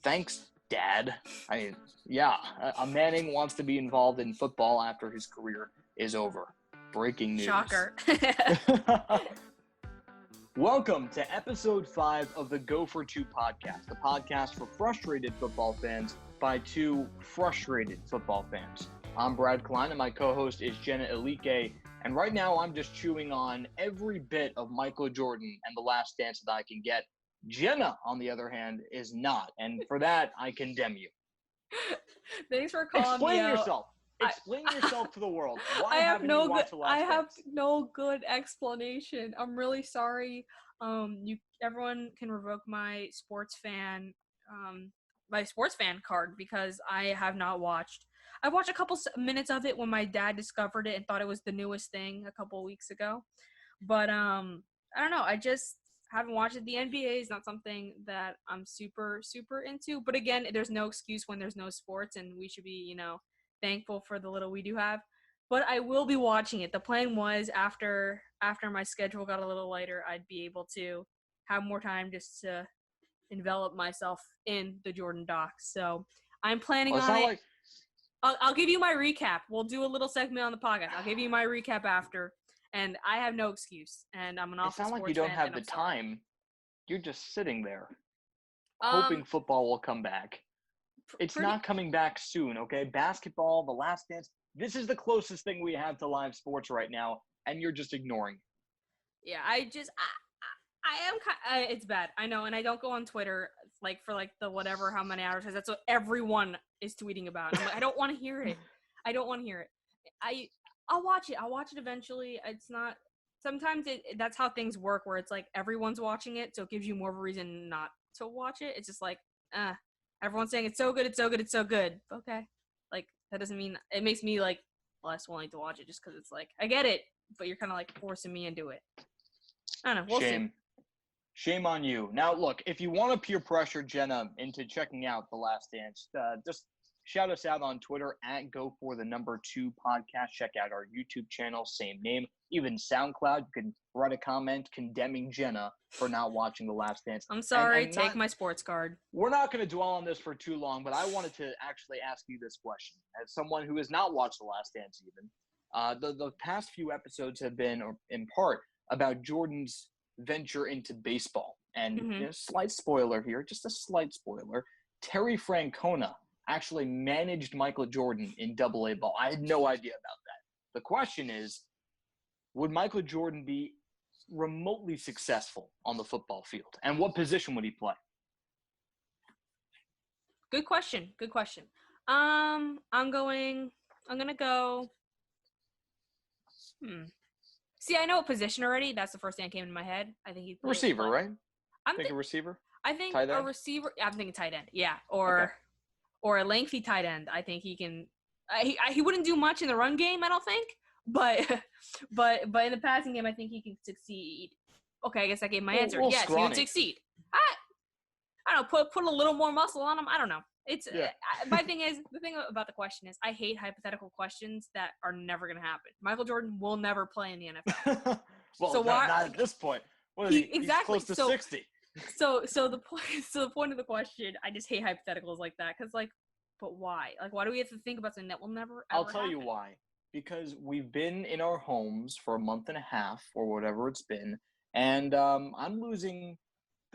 Thanks, Dad. A Manning wants to be involved in football after his career is over. Breaking news. Shocker. Welcome to episode 5 of the Go For Two podcast, the podcast for frustrated football fans by two frustrated football fans. I'm Brad Klein, and my co-host is Jenna Elique, and right now I'm just chewing on every bit of Michael Jordan and The Last Dance that I can get. Jenna, on the other hand, is not, and for that, I condemn you. Thanks for calling me out. Explain yourself to the world. Why I have haven't you watched The Last Dance? I have no good explanation. I'm really sorry. Everyone can revoke my sports fan card because I have not watched. I watched a couple minutes of it when my dad discovered it and thought it was the newest thing a couple of weeks ago. But I don't know. I just haven't watched it. The NBA is not something that I'm super, super into. But again, there's no excuse when there's no sports, and we should be, thankful for the little we do have. But I will be watching it. The plan was after my schedule got a little lighter, I'd be able to have more time just to envelop myself in the Jordan docs. So I'm planning on it. I'll give you my recap. We'll do a little segment on the podcast. I'll give you my recap after. And I have no excuse. And I'm an awful sports fan. It's not like you don't have the time. You're just sitting there hoping football will come back. It's not coming back soon, okay? Basketball, The Last Dance. This is the closest thing we have to live sports right now, and you're just ignoring it. Yeah, I am. It's bad. I know, and I don't go on Twitter for the whatever how many hours. That's what everyone is tweeting about. I'm like, I don't want to hear it. I'll watch it. I'll watch it eventually. It's not. Sometimes that's how things work, where it's like everyone's watching it, so it gives you more of a reason not to watch it. It's just like, everyone's saying it's so good, it's so good, it's so good. Okay, that doesn't mean it makes me less willing to watch it just because it's I get it, but you're kind of forcing me into it. I don't know. We'll see. Shame on you. Now, look, if you want to peer pressure Jenna into checking out The Last Dance, just shout us out on Twitter at @GoForThe2 podcast. Check out our YouTube channel, same name. Even SoundCloud, you can write a comment condemning Jenna for not watching The Last Dance. I'm sorry, take my sports card. We're not going to dwell on this for too long, but I wanted to actually ask you this question. As someone who has not watched The Last Dance even, the past few episodes have been, or in part, about Jordan's venture into baseball. And slight spoiler here, just a slight spoiler, Terry Francona actually managed Michael Jordan in AA ball. I had no idea about that. The question is, would Michael Jordan be remotely successful on the football field? And what position would he play? Good question. I'm gonna go. See, I know a position already. That's the first thing that came in my head. I think he'd play receiver, right? A receiver? I think a receiver. I'm thinking tight end. Yeah, or a lengthy tight end. I think he can. He wouldn't do much in the run game, I don't think. But in the passing game, I think he can succeed. Okay, I guess I gave my answer. Yes, he would succeed. I don't know. Put a little more muscle on him. I don't know. My thing is, the thing about the question is, I hate hypothetical questions that are never going to happen. Michael Jordan will never play in the NFL. Not at this point. He's close to 60. So the point of the question, I just hate hypotheticals like that, because but why? Why do we have to think about something that will never ever I'll tell you why. Because we've been in our homes for a month and a half or whatever it's been, and I'm running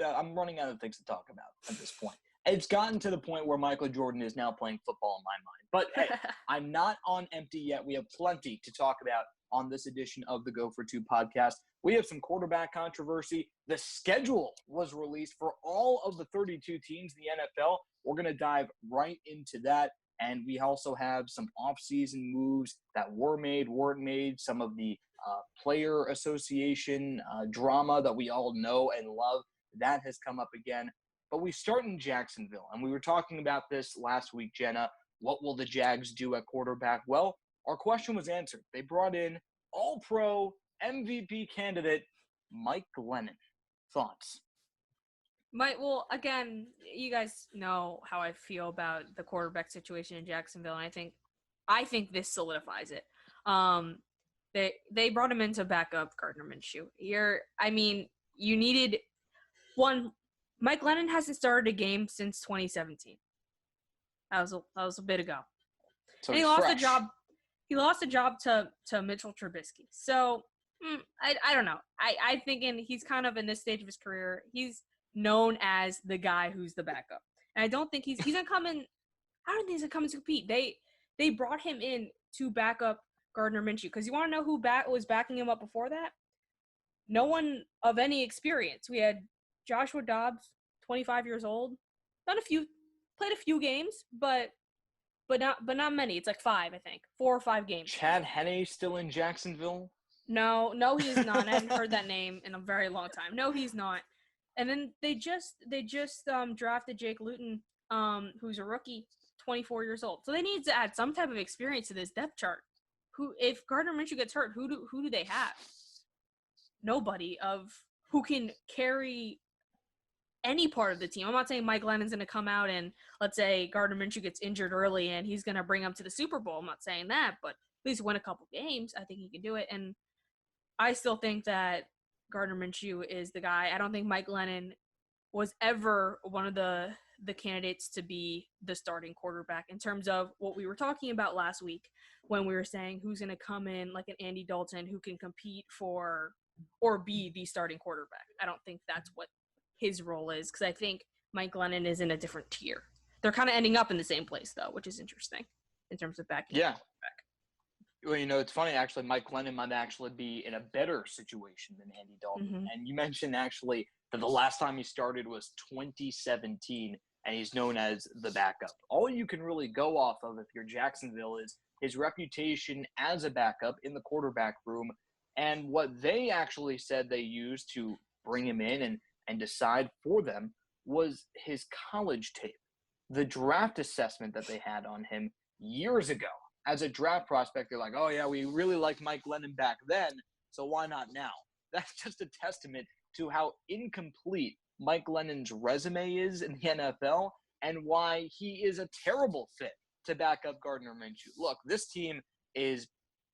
out of things to talk about at this point. It's gotten to the point where Michael Jordan is now playing football in my mind. But hey, I'm not on empty yet. We have plenty to talk about on this edition of the Go For Two podcast. We have some quarterback controversy. The schedule was released for all of the 32 teams in the NFL. We're going to dive right into that. And we also have some off-season moves that were made, weren't made, some of the player association drama that we all know and love. That has come up again. But we start in Jacksonville, and we were talking about this last week, Jenna. What will the Jags do at quarterback? Well, our question was answered. They brought in All-Pro MVP candidate Mike Glennon. Thoughts? Well, again, you guys know how I feel about the quarterback situation in Jacksonville, and I think this solidifies it. They brought him in to back up Gardner Minshew. You needed one. Mike Lennon hasn't started a game since 2017. That was a bit ago. So And he he's lost fresh. the job. He lost the job to Mitchell Trubisky. So I don't know. I think he's kind of in this stage of his career. He's known as the guy who's the backup, and I don't think he's gonna come in. I don't think he's gonna come and compete. They brought him in to back up Gardner Minshew because you want to know who was backing him up before that? No one of any experience. We had Joshua Dobbs, 25 years old, played a few games, but not many. It's like 5, I think, 4 or 5 games. Chad Henne still in Jacksonville? No, he's not. I haven't heard that name in a very long time. No, he's not. And then they just drafted Jake Luton, who's a rookie, 24 years old. So they need to add some type of experience to this depth chart. If Gardner Minshew gets hurt, who do they have? Nobody of who can carry any part of the team. I'm not saying Mike Lennon's going to come out and let's say Gardner Minshew gets injured early and he's going to bring him to the Super Bowl. I'm not saying that, but at least win a couple games. I think he can do it. And I still think that Gardner Minshew is the guy. I don't think Mike Lennon was ever one of the candidates to be the starting quarterback in terms of what we were talking about last week when we were saying who's going to come in like an Andy Dalton who can compete for or be the starting quarterback. I don't think that's what his role is because I think Mike Lennon is in a different tier. They're kind of ending up in the same place though, which is interesting in terms of backing. Yeah. Well, it's funny actually. Mike Lennon might actually be in a better situation than Andy Dalton. Mm-hmm. And you mentioned actually that the last time he started was 2017, and he's known as the backup. All you can really go off of if you're Jacksonville is his reputation as a backup in the quarterback room, and what they actually said they used to bring him in and decide for them was his college tape, the draft assessment that they had on him years ago. As a draft prospect, they're like, oh, yeah, we really liked Mike Lennon back then, so why not now? That's just a testament to how incomplete Mike Lennon's resume is in the NFL and why he is a terrible fit to back up Gardner Minshew. Look, this team is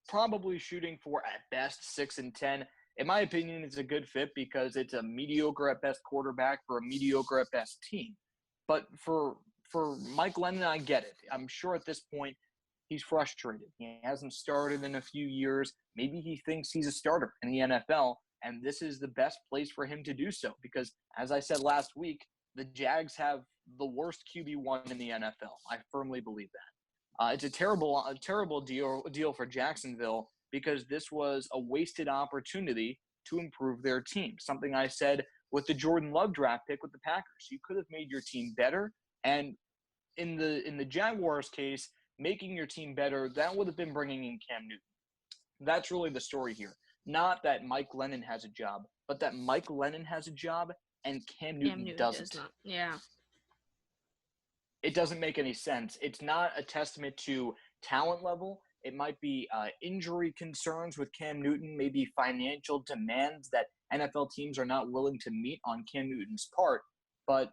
probably shooting for, at best, 6-10. In my opinion, it's a good fit because it's a mediocre at best quarterback for a mediocre at best team. But for Mike Lennon, I get it. I'm sure at this point, he's frustrated. He hasn't started in a few years. Maybe he thinks he's a starter in the NFL, and this is the best place for him to do so because, as I said last week, the Jags have the worst QB1 in the NFL. I firmly believe that. It's a terrible deal for Jacksonville because this was a wasted opportunity to improve their team. Something I said with the Jordan Love draft pick with the Packers. You could have made your team better, and in the Jaguars' case, making your team better, that would have been bringing in Cam Newton. That's really the story here. Not that Mike Lennon has a job, but that Mike Lennon has a job and Cam Newton doesn't. Does not. Yeah. It doesn't make any sense. It's not a testament to talent level. It might be injury concerns with Cam Newton, maybe financial demands that NFL teams are not willing to meet on Cam Newton's part. But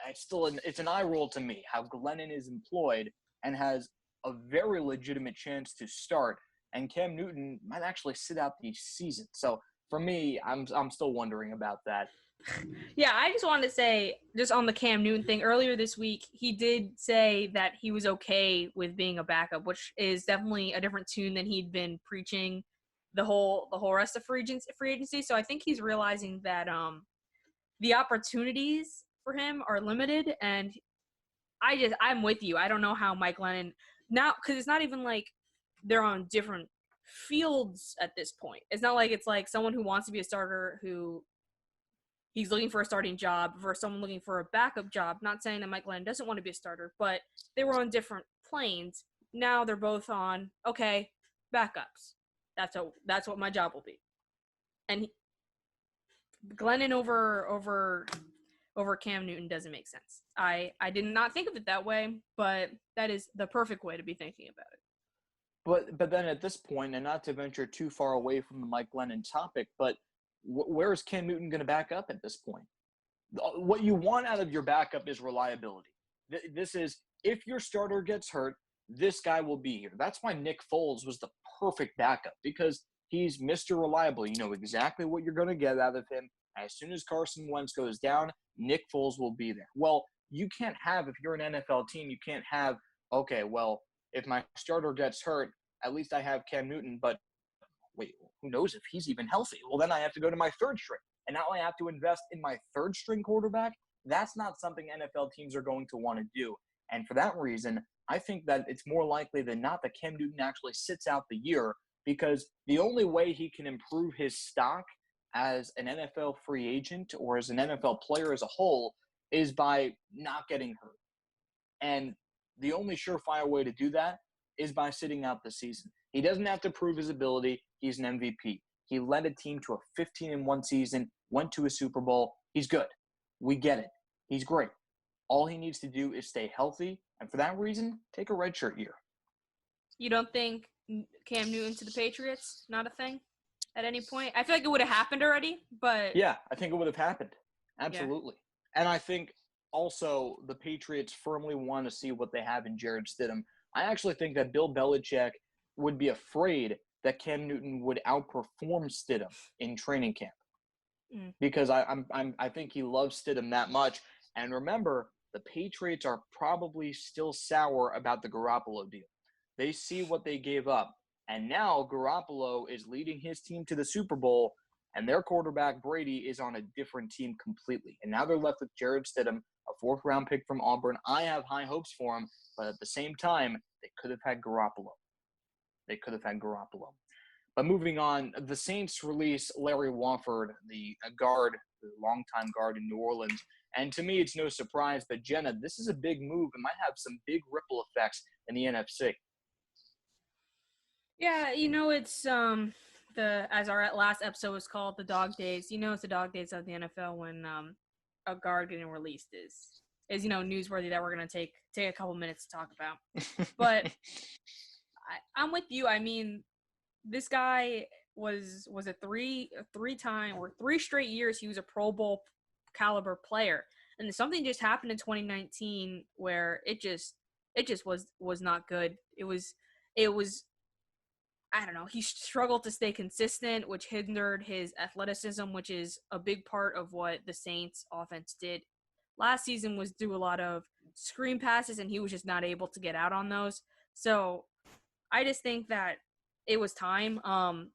it's an eye roll to me how Glennon is employed and has a very legitimate chance to start, and Cam Newton might actually sit out the season. So for me, I'm still wondering about that. Yeah, I just wanted to say, just on the Cam Newton thing, earlier this week, he did say that he was okay with being a backup, which is definitely a different tune than he'd been preaching the whole rest of free agency. So I think he's realizing that the opportunities for him are limited, and I'm with you. I don't know how Mike Lennon now, because it's not even like they're on different fields at this point. It's not like it's like someone who wants to be a starter who he's looking for a starting job versus someone looking for a backup job. Not saying that Mike Lennon doesn't want to be a starter, but they were on different planes. Now they're both on, okay, backups. That's what my job will be. And Glennon over Cam Newton doesn't make sense. I did not think of it that way, but that is the perfect way to be thinking about it. But then at this point, and not to venture too far away from the Mike Lennon topic, but where is Cam Newton going to back up at this point? What you want out of your backup is reliability. This is, if your starter gets hurt, this guy will be here. That's why Nick Foles was the perfect backup, because he's Mr. Reliable. You know exactly what you're going to get out of him. As soon as Carson Wentz goes down, Nick Foles will be there. Well, you can't have, if you're an NFL team, you can't have, okay, well, if my starter gets hurt, at least I have Cam Newton, but wait, who knows if he's even healthy? Well, then I have to go to my third string. And now I have to invest in my third string quarterback. That's not something NFL teams are going to want to do. And for that reason, I think that it's more likely than not that Cam Newton actually sits out the year, because the only way he can improve his stock as an NFL free agent or as an NFL player as a whole is by not getting hurt. And the only surefire way to do that is by sitting out the season. He doesn't have to prove his ability. He's an MVP. He led a team to a 15-1 season, went to a Super Bowl. He's good. We get it. He's great. All he needs to do is stay healthy, and for that reason, take a redshirt year. You don't think Cam Newton to the Patriots, not a thing at any point? I feel like it would have happened already, but... Yeah, I think it would have happened. Absolutely. Yeah. And I think also the Patriots firmly want to see what they have in Jarrett Stidham. I actually think that Bill Belichick would be afraid that Cam Newton would outperform Stidham in training camp, because I think he loves Stidham that much. And remember, the Patriots are probably still sour about the Garoppolo deal. They see what they gave up, and now Garoppolo is leading his team to the Super Bowl, and their quarterback Brady is on a different team completely. And now they're left with Jarrett Stidham, a fourth-round pick from Auburn. I have high hopes for him, but at the same time, they could have had Garoppolo. But moving on, the Saints release Larry Warford, the guard, the longtime guard in New Orleans. And to me, it's no surprise that, Jenna, this is a big move and might have some big ripple effects in the NFC. Yeah, it's as our last episode was called, the dog days. It's the dog days of the NFL when a guard getting released is newsworthy that we're gonna take a couple minutes to talk about. But I'm with you. I mean, this guy was a three straight years he was a Pro Bowl caliber player, and something just happened in 2019 where it just was not good. It was I don't know, he struggled to stay consistent, which hindered his athleticism, which is a big part of what the Saints offense did last season, was do a lot of screen passes, and he was just not able to get out on those. So I just think that it was time.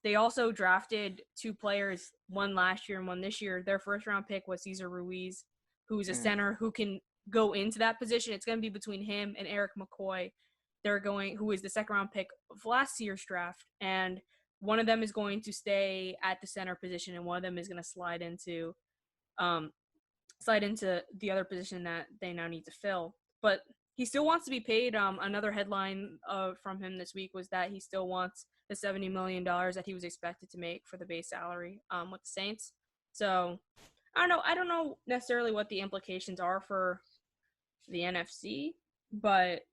They also drafted two players, one last year and one this year. Their first-round pick was Cesar Ruiz, who's a center who can go into that position. It's going to be between him and Eric McCoy. Who is the second-round pick of last year's draft, and one of them is going to stay at the center position, and one of them is going to slide into the other position that they now need to fill. But he still wants to be paid. Another headline from him this week was that he still wants the $70 million that he was expected to make for the base salary with the Saints. So I don't know necessarily what the implications are for the NFC, but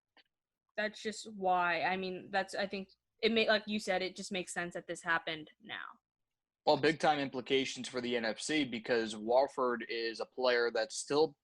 that's just why. I mean, I think like you said, it just makes sense that this happened now. Well, big time implications for the NFC, because Warford is a player that's still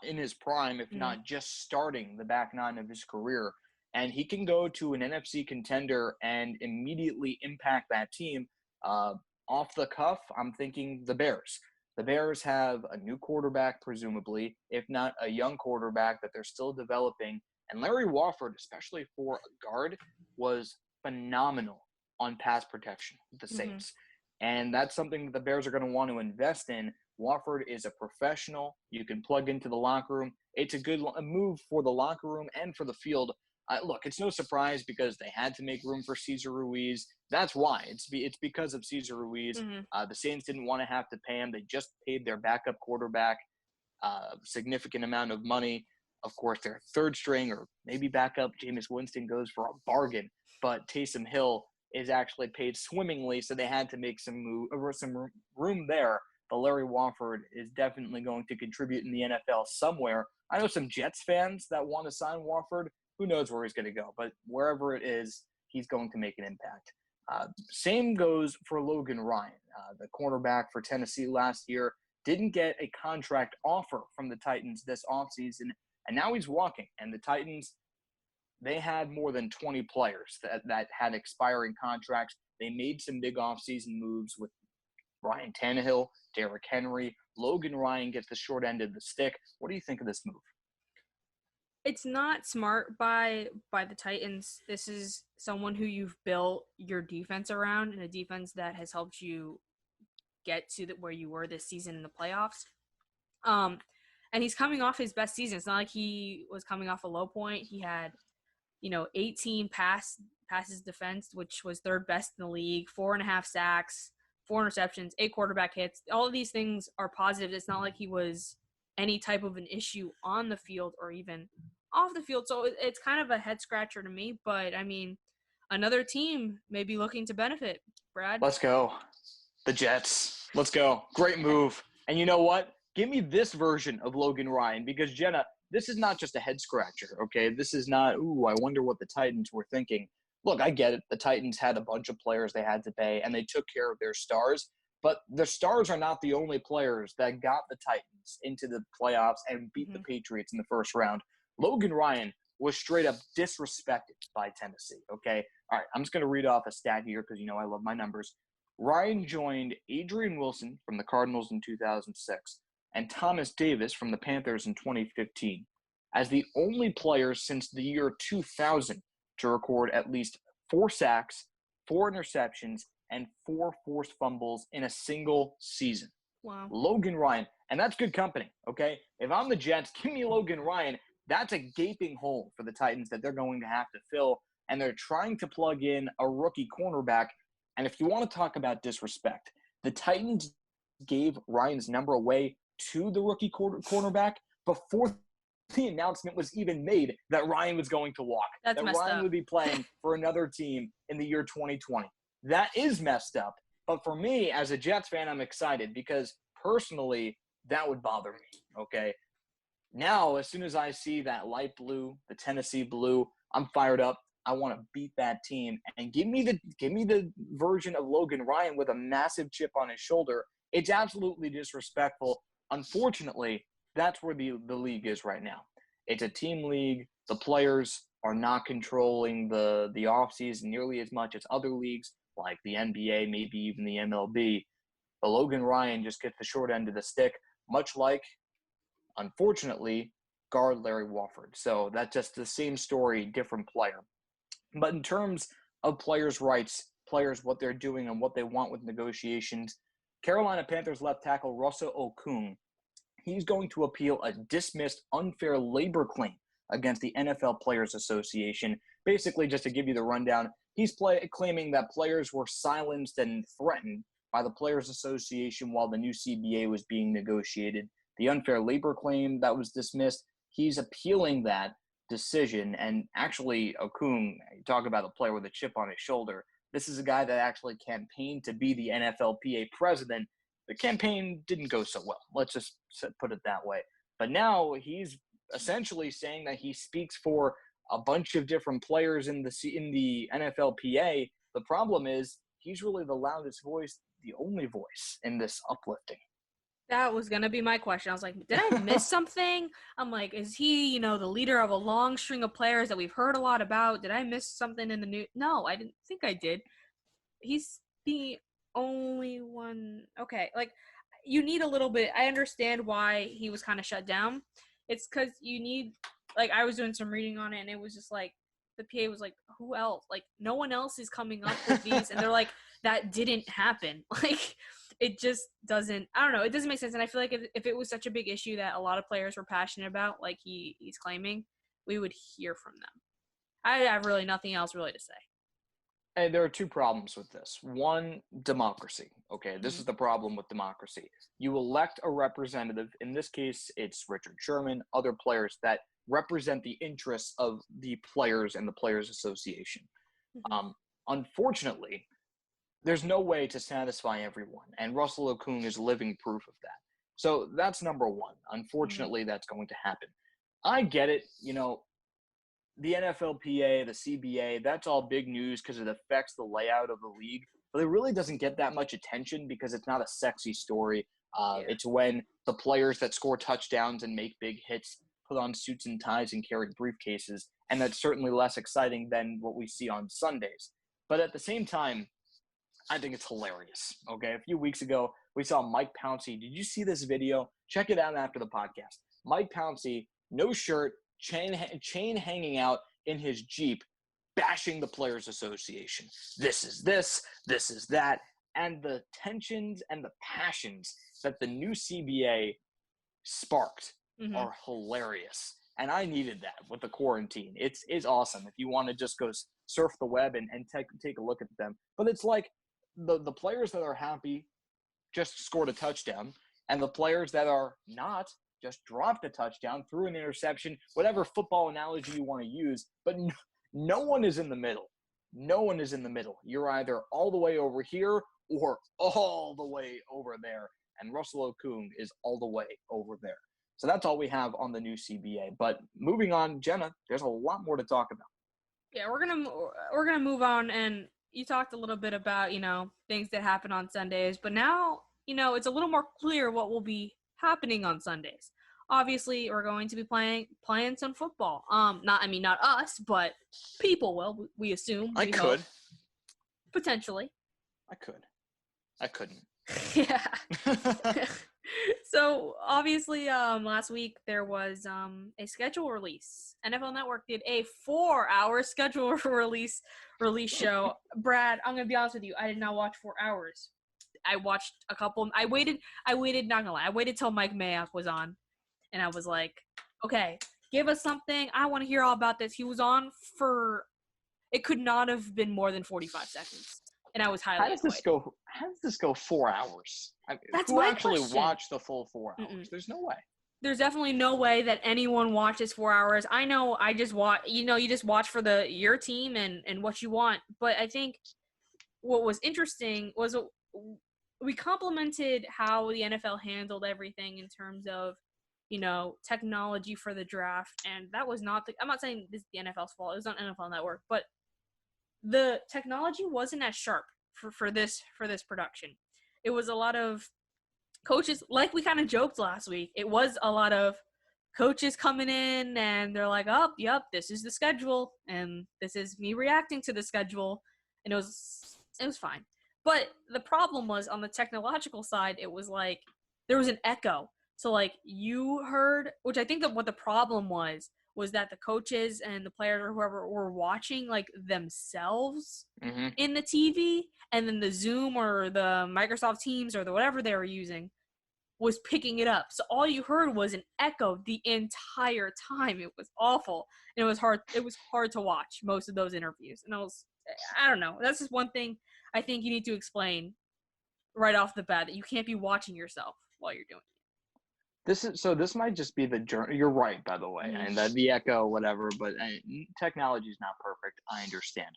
in his prime, if not just starting the back nine of his career. And he can go to an NFC contender and immediately impact that team. Off the cuff, I'm thinking the Bears. The Bears have a new quarterback, presumably, if not a young quarterback that they're still developing. And Larry Warford, especially for a guard, was phenomenal on pass protection with the Saints. And that's something that the Bears are going to want to invest in. Warford is a professional. You can plug into the locker room. It's a good move for the locker room and for the field. Look, it's no surprise because they had to make room for Cesar Ruiz. That's why. It's because of Cesar Ruiz. The Saints didn't want to have to pay him. They just paid their backup quarterback a significant amount of money. Of course, their third string or maybe backup, Jameis Winston, goes for a bargain. But Taysom Hill is actually paid swimmingly, so they had to make some room there. But Larry Warford is definitely going to contribute in the NFL somewhere. I know some Jets fans that want to sign Warford. Who knows where he's going to go? But wherever it is, he's going to make an impact. Same goes for Logan Ryan, the cornerback for Tennessee last year. Didn't get a contract offer from the Titans this offseason, and now he's walking. And the Titans, they had more than 20 players that had expiring contracts. They made some big offseason moves with Ryan Tannehill, Derrick Henry. Logan Ryan gets the short end of the stick. What do you think of this move? It's not smart by the Titans. This is someone who you've built your defense around, and a defense that has helped you get to where you were this season in the playoffs. And he's coming off his best season. It's not like he was coming off a low point. He had, 18 passes defense, which was third best in the league, 4.5 sacks, 4 interceptions, 8 quarterback hits. All of these things are positive. It's not like he was any type of an issue on the field or even off the field. So it's kind of a head scratcher to me. But, I mean, another team may be looking to benefit, Brad. Let's go. The Jets. Let's go. Great move. And you know what? Give me this version of Logan Ryan because, Jenna, this is not just a head scratcher, okay? This is not, I wonder what the Titans were thinking. Look, I get it. The Titans had a bunch of players they had to pay, and they took care of their stars. But the stars are not the only players that got the Titans into the playoffs and beat the Patriots in the first round. Logan Ryan was straight up disrespected by Tennessee, okay? All right, I'm just going to read off a stat here because, I love my numbers. Ryan joined Adrian Wilson from the Cardinals in 2006 and Thomas Davis from the Panthers in 2015 as the only players since the year 2000 to record at least 4 sacks, 4 interceptions, and 4 forced fumbles in a single season. Wow. Logan Ryan, and that's good company, okay? If I'm the Jets, give me Logan Ryan. That's a gaping hole for the Titans that they're going to have to fill, and they're trying to plug in a rookie cornerback. And if you want to talk about disrespect, the Titans gave Ryan's number away to the rookie cornerback before the announcement was even made that Ryan was going to walk. That's that Ryan would be playing for another team in the year 2020. That is messed up. But for me, as a Jets fan, I'm excited because personally, that would bother me, okay? Now, as soon as I see that light blue, the Tennessee blue, I'm fired up. I want to beat that team and give me the version of Logan Ryan with a massive chip on his shoulder. It's absolutely disrespectful. Unfortunately, that's where the league is right now. It's a team league. The players are not controlling the offseason nearly as much as other leagues like the NBA, maybe even the MLB. But Logan Ryan just gets the short end of the stick, much like, unfortunately, guard Larry Warford. So that's just the same story, different player. But in terms of players' rights, players, what they're doing and what they want with negotiations, Carolina Panthers left tackle Russell Okung, he's going to appeal a dismissed unfair labor claim against the NFL Players Association. Basically, just to give you the rundown, he's claiming that players were silenced and threatened by the Players Association while the new CBA was being negotiated. The unfair labor claim that was dismissed, he's appealing that decision. And actually, Okung, talk about a player with a chip on his shoulder. This is a guy that actually campaigned to be the NFLPA president. The campaign didn't go so well. Let's just put it that way. But now he's essentially saying that he speaks for a bunch of different players in the NFLPA. The problem is he's really the loudest voice, the only voice in this uplifting. That was going to be my question. I was like, did I miss something? I'm like, is he, the leader of a long string of players that we've heard a lot about? Did I miss something in the news? No, I didn't think I did. He's the only one. Okay, you need a little bit. I understand why he was kind of shut down. It's because you need, I was doing some reading on it, and it was just like, the PA was like, who else? No one else is coming up with these. And they're like, that didn't happen. It just doesn't, I don't know, it doesn't make sense. And I feel like if it was such a big issue that a lot of players were passionate about, like he's claiming, we would hear from them. I have really nothing else really to say. And there are 2 problems with this. One, democracy. Okay, this is the problem with democracy. You elect a representative. In this case, it's Richard Sherman, other players that represent the interests of the players and the Players Association. Unfortunately, there's no way to satisfy everyone, and Russell Okung is living proof of that. So that's number one. Unfortunately, that's going to happen. I get it. The NFLPA, the CBA, that's all big news because it affects the layout of the league. But it really doesn't get that much attention because it's not a sexy story. It's when the players that score touchdowns and make big hits put on suits and ties and carry briefcases. And that's certainly less exciting than what we see on Sundays. But at the same time, I think it's hilarious. Okay, a few weeks ago, we saw Mike Pouncey. Did you see this video? Check it out after the podcast. Mike Pouncey, no shirt, chain hanging out in his Jeep, bashing the Players Association. This is this is that. And the tensions and the passions that the new CBA sparked are hilarious. And I needed that with the quarantine. It's awesome if you want to just go surf the web and take a look at them. But it's like the players that are happy just scored a touchdown, and the players that are not just dropped a touchdown, threw an interception, whatever football analogy you want to use. But no one is in the middle. No one is in the middle. You're either all the way over here or all the way over there. And Russell Okung is all the way over there. So that's all we have on the new CBA. But moving on, Jenna, there's a lot more to talk about. Yeah, we're gonna move on, and you talked a little bit about, things that happen on Sundays, but now, it's a little more clear what will be happening on Sundays. Obviously, we're going to be playing some football. Not us, but people will. We assume. I could. Hope. Potentially. I could. I couldn't. Yeah. So obviously, last week there was a schedule release. NFL Network did a 4-hour schedule release show. Brad, I'm gonna be honest with you. I did not watch 4 hours. I watched a couple. I waited. Not gonna lie. I waited till Mike Mayock was on, and I was like, okay, give us something. I want to hear all about this. He was on for. It could not have been more than 45 seconds. And I was highly How does this go 4 hours? That's who my actually question. watched the full 4 hours? Mm-mm. There's no way. There's definitely no way that anyone watches 4 hours. I know I just watch, you just watch for your team and what you want. But I think what was interesting was we complimented how the NFL handled everything in terms of, technology for the draft. And that was not I'm not saying this is the NFL's fault. It was on NFL Network, but the technology wasn't as sharp for this production. It was a lot of coaches, like we kind of joked last week. It was a lot of coaches coming in and they're like, "Oh, yep, this is the schedule, and this is me reacting to the schedule," and it was fine. But the problem was on the technological side, it was like there was an echo. So like you heard, which I think that what the problem was that the coaches and the players or whoever were watching like themselves in the TV, and then the Zoom or the Microsoft Teams or the whatever they were using was picking it up. So all you heard was an echo the entire time. It was awful. And it was hard to watch most of those interviews. And I don't know. That's just one thing I think you need to explain right off the bat, that you can't be watching yourself while you're doing it. This might just be the journey. You're right, by the way, and the echo, whatever. But technology is not perfect. I understand.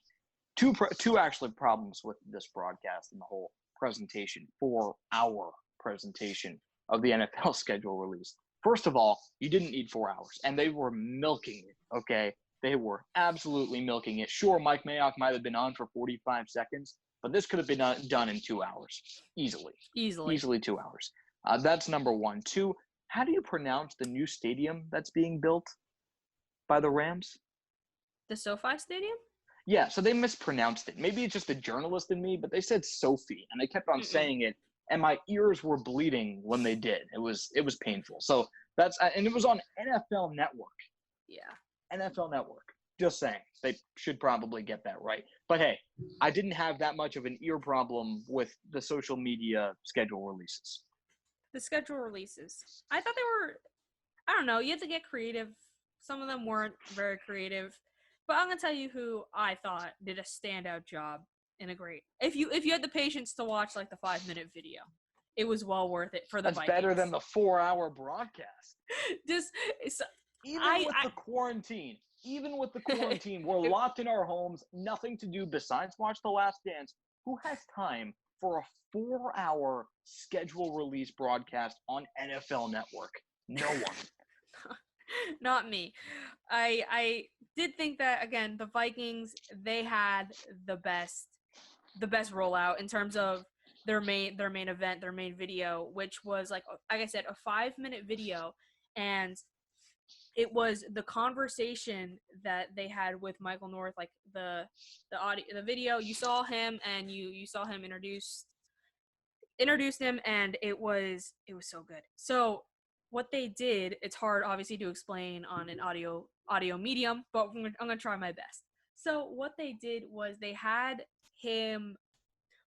Two actually problems with this broadcast and the whole presentation, 4-hour presentation of the NFL schedule release. First of all, you didn't need 4 hours, and they were milking it. Okay, they were absolutely milking it. Sure, Mike Mayock might have been on for 45 seconds, but this could have been done in 2 hours, easily 2 hours. That's number one. Two. How do you pronounce the new stadium that's being built by the Rams? The SoFi Stadium? Yeah, so they mispronounced it. Maybe it's just the journalist in me, but they said Sophie, and they kept on saying it, and my ears were bleeding when they did. It was painful. So and it was on NFL Network. Yeah. NFL Network. Just saying. They should probably get that right. But hey, I didn't have that much of an ear problem with the social media schedule releases. The schedule releases. I thought they were, I don't know, you have to get creative. Some of them weren't very creative. But I'm going to tell you who I thought did a standout job and a great. If you had the patience to watch like the 5-minute video, it was well worth it for the Vikings. That's better than the 4-hour broadcast. Even with the quarantine, we're locked in our homes, nothing to do besides watch The Last Dance. Who has time for a 4-hour schedule release broadcast on NFL Network? No one. Not me. I did think that, again, the Vikings, they had the best rollout in terms of their main event, their main video, which was like I said, a 5-minute video, and it was the conversation that they had with Michael North, like the audio, the video. You saw him, and you saw him introduced him, and it was so good. So what they did, it's hard obviously to explain on an audio medium, but I'm gonna try my best. So what they did was they had him,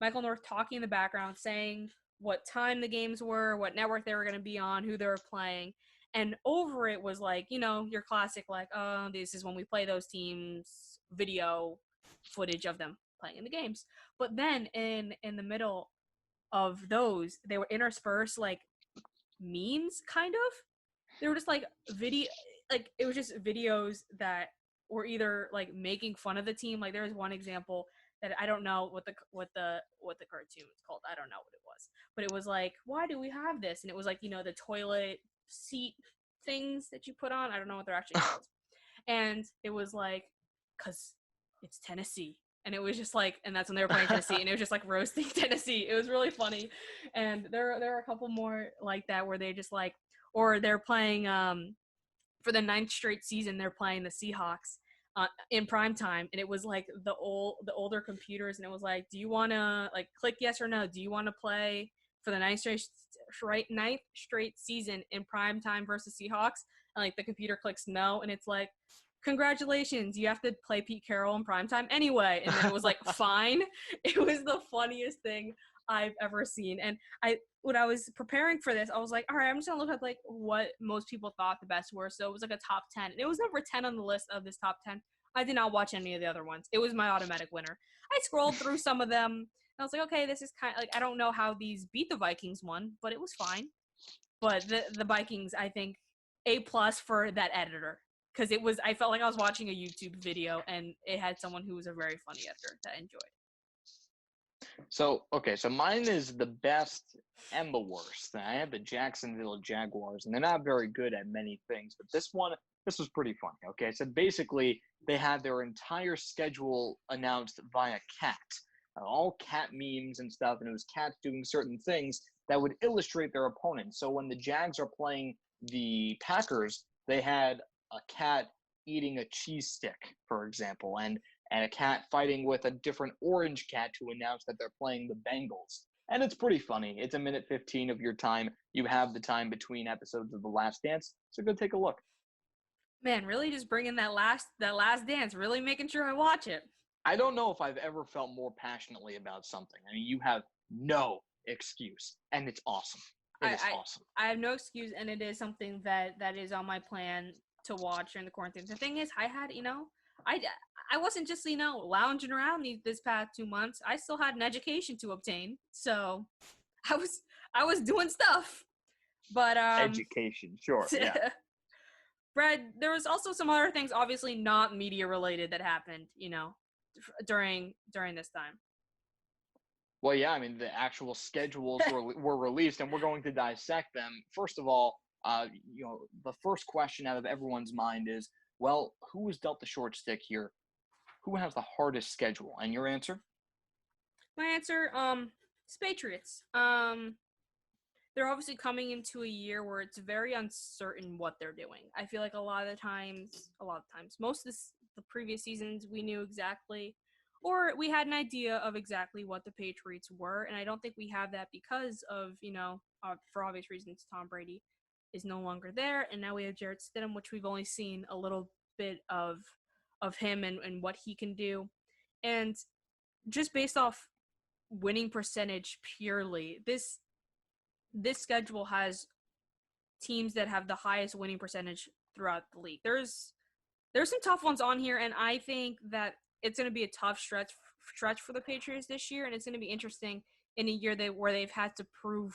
Michael North, talking in the background, saying what time the games were, what network they were going to be on, who they were playing, and over it was like, you know, your classic, like, oh, this is when we play those teams, video footage of them playing in the games. But then in the middle of those, they were interspersed like memes, kind of. They were just like video, like it was just videos that were either like making fun of the team. Like there was one example that I don't know what the cartoon was called. I don't know what it was, but it was like, why do we have this? And it was like, you know, the toilet seat things that you put on. I don't know what they're actually called. And it was like, cause it's Tennessee. And it was just like, and that's when they were playing Tennessee, and it was just like roasting Tennessee. It was really funny. And there are a couple more like that where they just like, or they're playing for the 9th straight season, they're playing the Seahawks in prime time, and it was like the older computers, and it was like, do you want to like click yes or no? Do you want to play for the 9th straight season in prime time versus Seahawks? And like the computer clicks no, and it's like, congratulations, you have to play Pete Carroll in prime time anyway. And then it was like, fine. It was the funniest thing I've ever seen. And when I was preparing for this, I was like, all right, I'm just gonna look at like what most people thought the best were. So it was like a top 10. And it was number 10 on the list of this top 10. I did not watch any of the other ones. It was my automatic winner. I scrolled through some of them, and I was like, okay, this is kind of like, I don't know how these beat the Vikings one, but it was fine. But the Vikings, I think, A+ for that editor. Because I felt like I was watching a YouTube video, and it had someone who was a very funny editor that I enjoyed. So mine is the best and the worst. I have the Jacksonville Jaguars, and they're not very good at many things, but this was pretty funny. Okay, so basically they had their entire schedule announced via cat, all cat memes and stuff, and it was cats doing certain things that would illustrate their opponents. So when the Jags are playing the Packers, they had a cat eating a cheese stick, for example, and a cat fighting with a different orange cat to announce that they're playing the Bengals. And it's pretty funny. It's a minute 15 of your time. You have the time between episodes of The Last Dance, so go take a look. Man, really just bringing that last dance, really making sure I watch it. I don't know if I've ever felt more passionately about something. I mean, you have no excuse, and it's awesome. It is awesome. I have no excuse, and it is something that is on my plan to watch during the quarantine. The thing is, I had, you know, I wasn't just, you know, lounging around this past 2 months. I still had an education to obtain, so I was doing stuff. But education, sure, yeah. Brad, there was also some other things, obviously not media related, that happened, you know, during this time. Well, yeah, I mean, the actual schedules were released, and we're going to dissect them. First of all, you know, the first question out of everyone's mind is, well, who was dealt the short stick here? Who has the hardest schedule? And your answer? My answer, it's Patriots. They're obviously coming into a year where it's very uncertain what they're doing. I feel like a lot of times, most of the previous seasons, we knew exactly, or we had an idea of exactly what the Patriots were, and I don't think we have that because of, you know, for obvious reasons, Tom Brady is no longer there, and now we have Jarrett Stidham, which we've only seen a little bit of him and what he can do. And just based off winning percentage purely, this schedule has teams that have the highest winning percentage throughout the league. There's some tough ones on here, and I think that it's going to be a tough stretch for the Patriots this year, and it's going to be interesting in a year where they've had to prove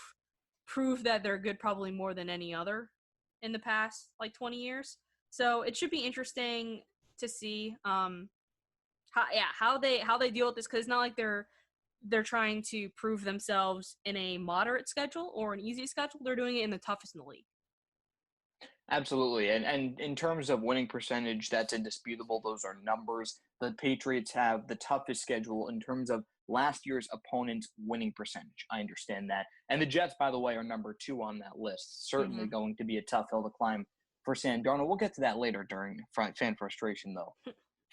that they're good probably more than any other in the past like 20 years. So it should be interesting to see how they deal with this, because it's not like they're trying to prove themselves in a moderate schedule or an easy schedule. They're doing it in the toughest in the league. Absolutely. And in terms of winning percentage, that's indisputable. Those are numbers. The Patriots have the toughest schedule in terms of last year's opponent's winning percentage. I understand that. And the Jets, by the way, are number 2 on that list. Certainly going to be a tough hill to climb for Sam Darnold. We'll get to that later during fan frustration, though.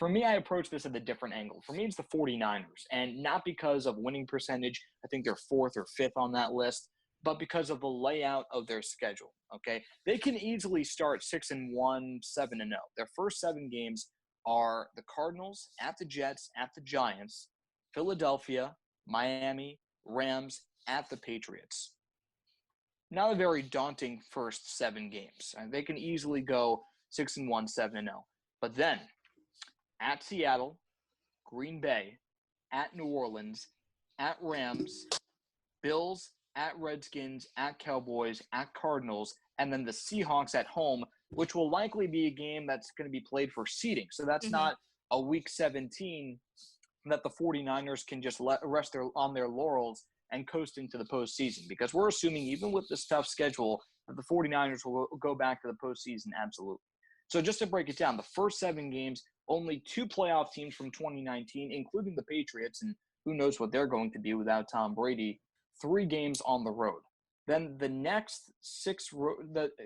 For me, I approach this at a different angle. For me, it's the 49ers, and not because of winning percentage. I think they're 4th or 5th on that list, but because of the layout of their schedule, okay? They can easily start 6-1, 7-0. Their first 7 games are the Cardinals, at the Jets, at the Giants, Philadelphia, Miami, Rams, at the Patriots. Not a very daunting first 7 games. They can easily go 6-1, 7-0. But then, at Seattle, Green Bay, at New Orleans, at Rams, Bills, at Redskins, at Cowboys, at Cardinals, and then the Seahawks at home, which will likely be a game that's going to be played for seeding. So that's not a Week 17 that the 49ers can just rest on their laurels and coast into the postseason, because we're assuming even with this tough schedule that the 49ers will go back to the postseason absolutely. So just to break it down, the first 7 games, only 2 playoff teams from 2019, including the Patriots, and who knows what they're going to be without Tom Brady, 3 games on the road. Then the next 6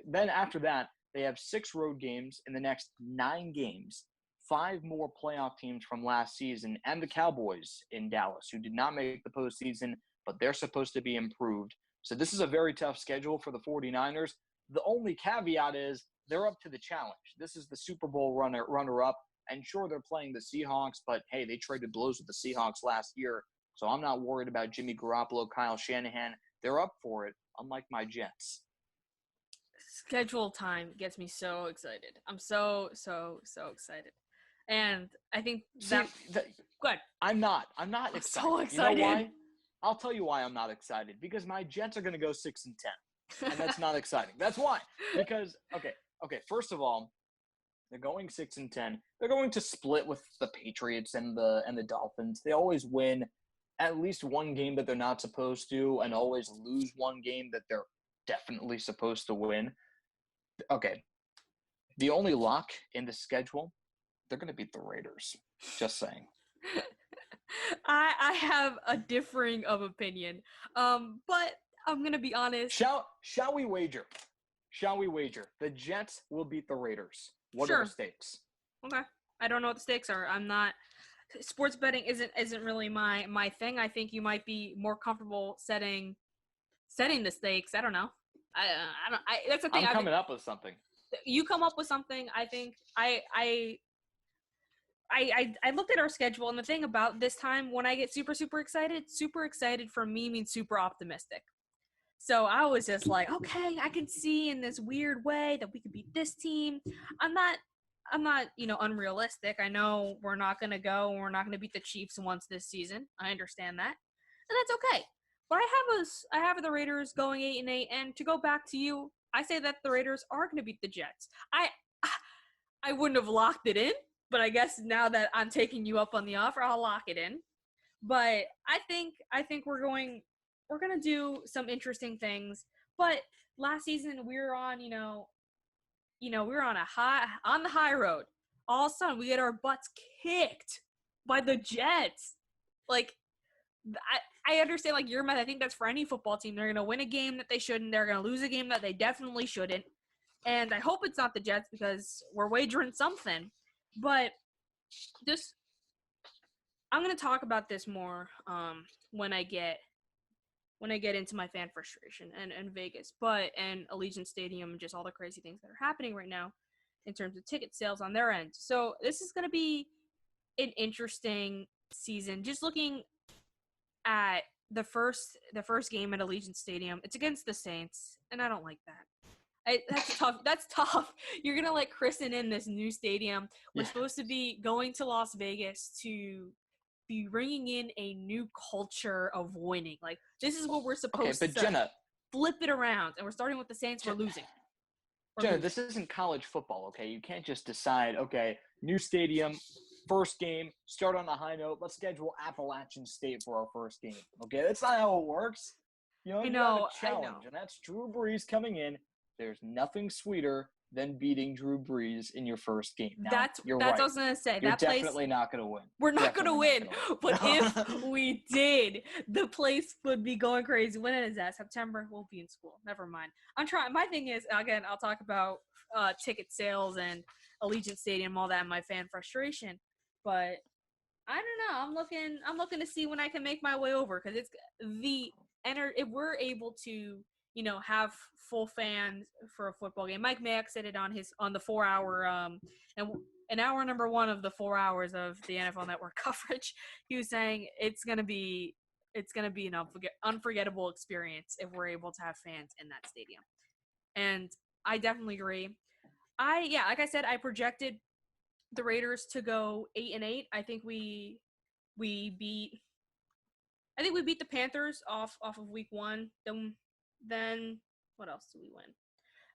then after that, they have 6 road games in the next 9 games, 5 more playoff teams from last season, and the Cowboys in Dallas, who did not make the postseason, but they're supposed to be improved. So this is a very tough schedule for the 49ers. The only caveat is they're up to the challenge. This is the Super Bowl runner-up, and sure, they're playing the Seahawks, but hey, they traded blows with the Seahawks last year, so I'm not worried about Jimmy Garoppolo, Kyle Shanahan. They're up for it, unlike my Jets. Schedule time gets me so excited. I'm so excited. And I think go ahead. I'm not excited. So excited. You know why? I'll tell you why I'm not excited. Because my Jets are going to go 6-10, and that's not exciting. That's why. Because okay. First of all, they're going 6-10. They're going to split with the Patriots and the Dolphins. They always win at least one game that they're not supposed to, and always lose one game that they're definitely supposed to win. Okay. The only lock in the schedule, they're going to beat the Raiders. Just saying. I have a differing of opinion. But I'm going to be honest. Shall we wager? The Jets will beat the Raiders. What are the stakes? Okay. I don't know what the stakes are. I'm not – sports betting isn't really my thing. I think you might be more comfortable setting the stakes. I don't know. That's the thing. I'm coming up with something. You come up with something. I think I looked at our schedule, and the thing about this time when I get super excited for me means super optimistic. So I was just like, okay, I can see in this weird way that we could beat this team. I'm not, unrealistic. I know we're not going to beat the Chiefs once this season. I understand that. And that's okay. But I have the Raiders going 8-8, and to go back to you, I say that the Raiders are going to beat the Jets. I wouldn't have locked it in, but I guess now that I'm taking you up on the offer, I'll lock it in. But I think we're going to do some interesting things. But last season we were on, we were on the high road. All of a sudden we get our butts kicked by the Jets. Like, I understand, like, your method. I think that's for any football team. They're going to win a game that they shouldn't. They're going to lose a game that they definitely shouldn't. And I hope it's not the Jets because we're wagering something. But I'm going to talk about this more when I get into my fan frustration and Vegas, and Allegiant Stadium and just all the crazy things that are happening right now in terms of ticket sales on their end. So this is going to be an interesting season. Just looking at the first game at Allegiant Stadium, it's against the Saints, and I don't like that. That's tough. You're going to christen in this new stadium. We're supposed to be going to Las Vegas to be bringing in a new culture of winning. Like, this is what we're supposed to Jenna, flip it around, and we're starting with the Saints. We're losing. Jenna, this isn't college football, okay? You can't just decide, okay, new stadium, first game, start on a high note. Let's schedule Appalachian State for our first game, okay? That's not how it works. You have a challenge, and that's Drew Brees coming in. There's nothing sweeter than beating Drew Brees in your first game. Now, That's you're what right. I was gonna say. You're That place, definitely not going to win. we're not gonna win. But if win. we did, the place would be going crazy. When is that? September? We'll be in school. Never mind. I'm trying. My thing is, again, I'll talk about ticket sales and Allegiant Stadium, all that, and my fan frustration. But I don't know. I'm looking to see when I can make my way over, because it's if we're able to, have full fans for a football game. Mike Mack said it on the 4-hour and an hour number 1 of the 4 hours of the NFL Network coverage. He was saying it's gonna be an unforgettable experience if we're able to have fans in that stadium. And I definitely agree. Like I said, I projected the Raiders to go 8-8. I think we beat the Panthers off of week 1. Then what else do we win?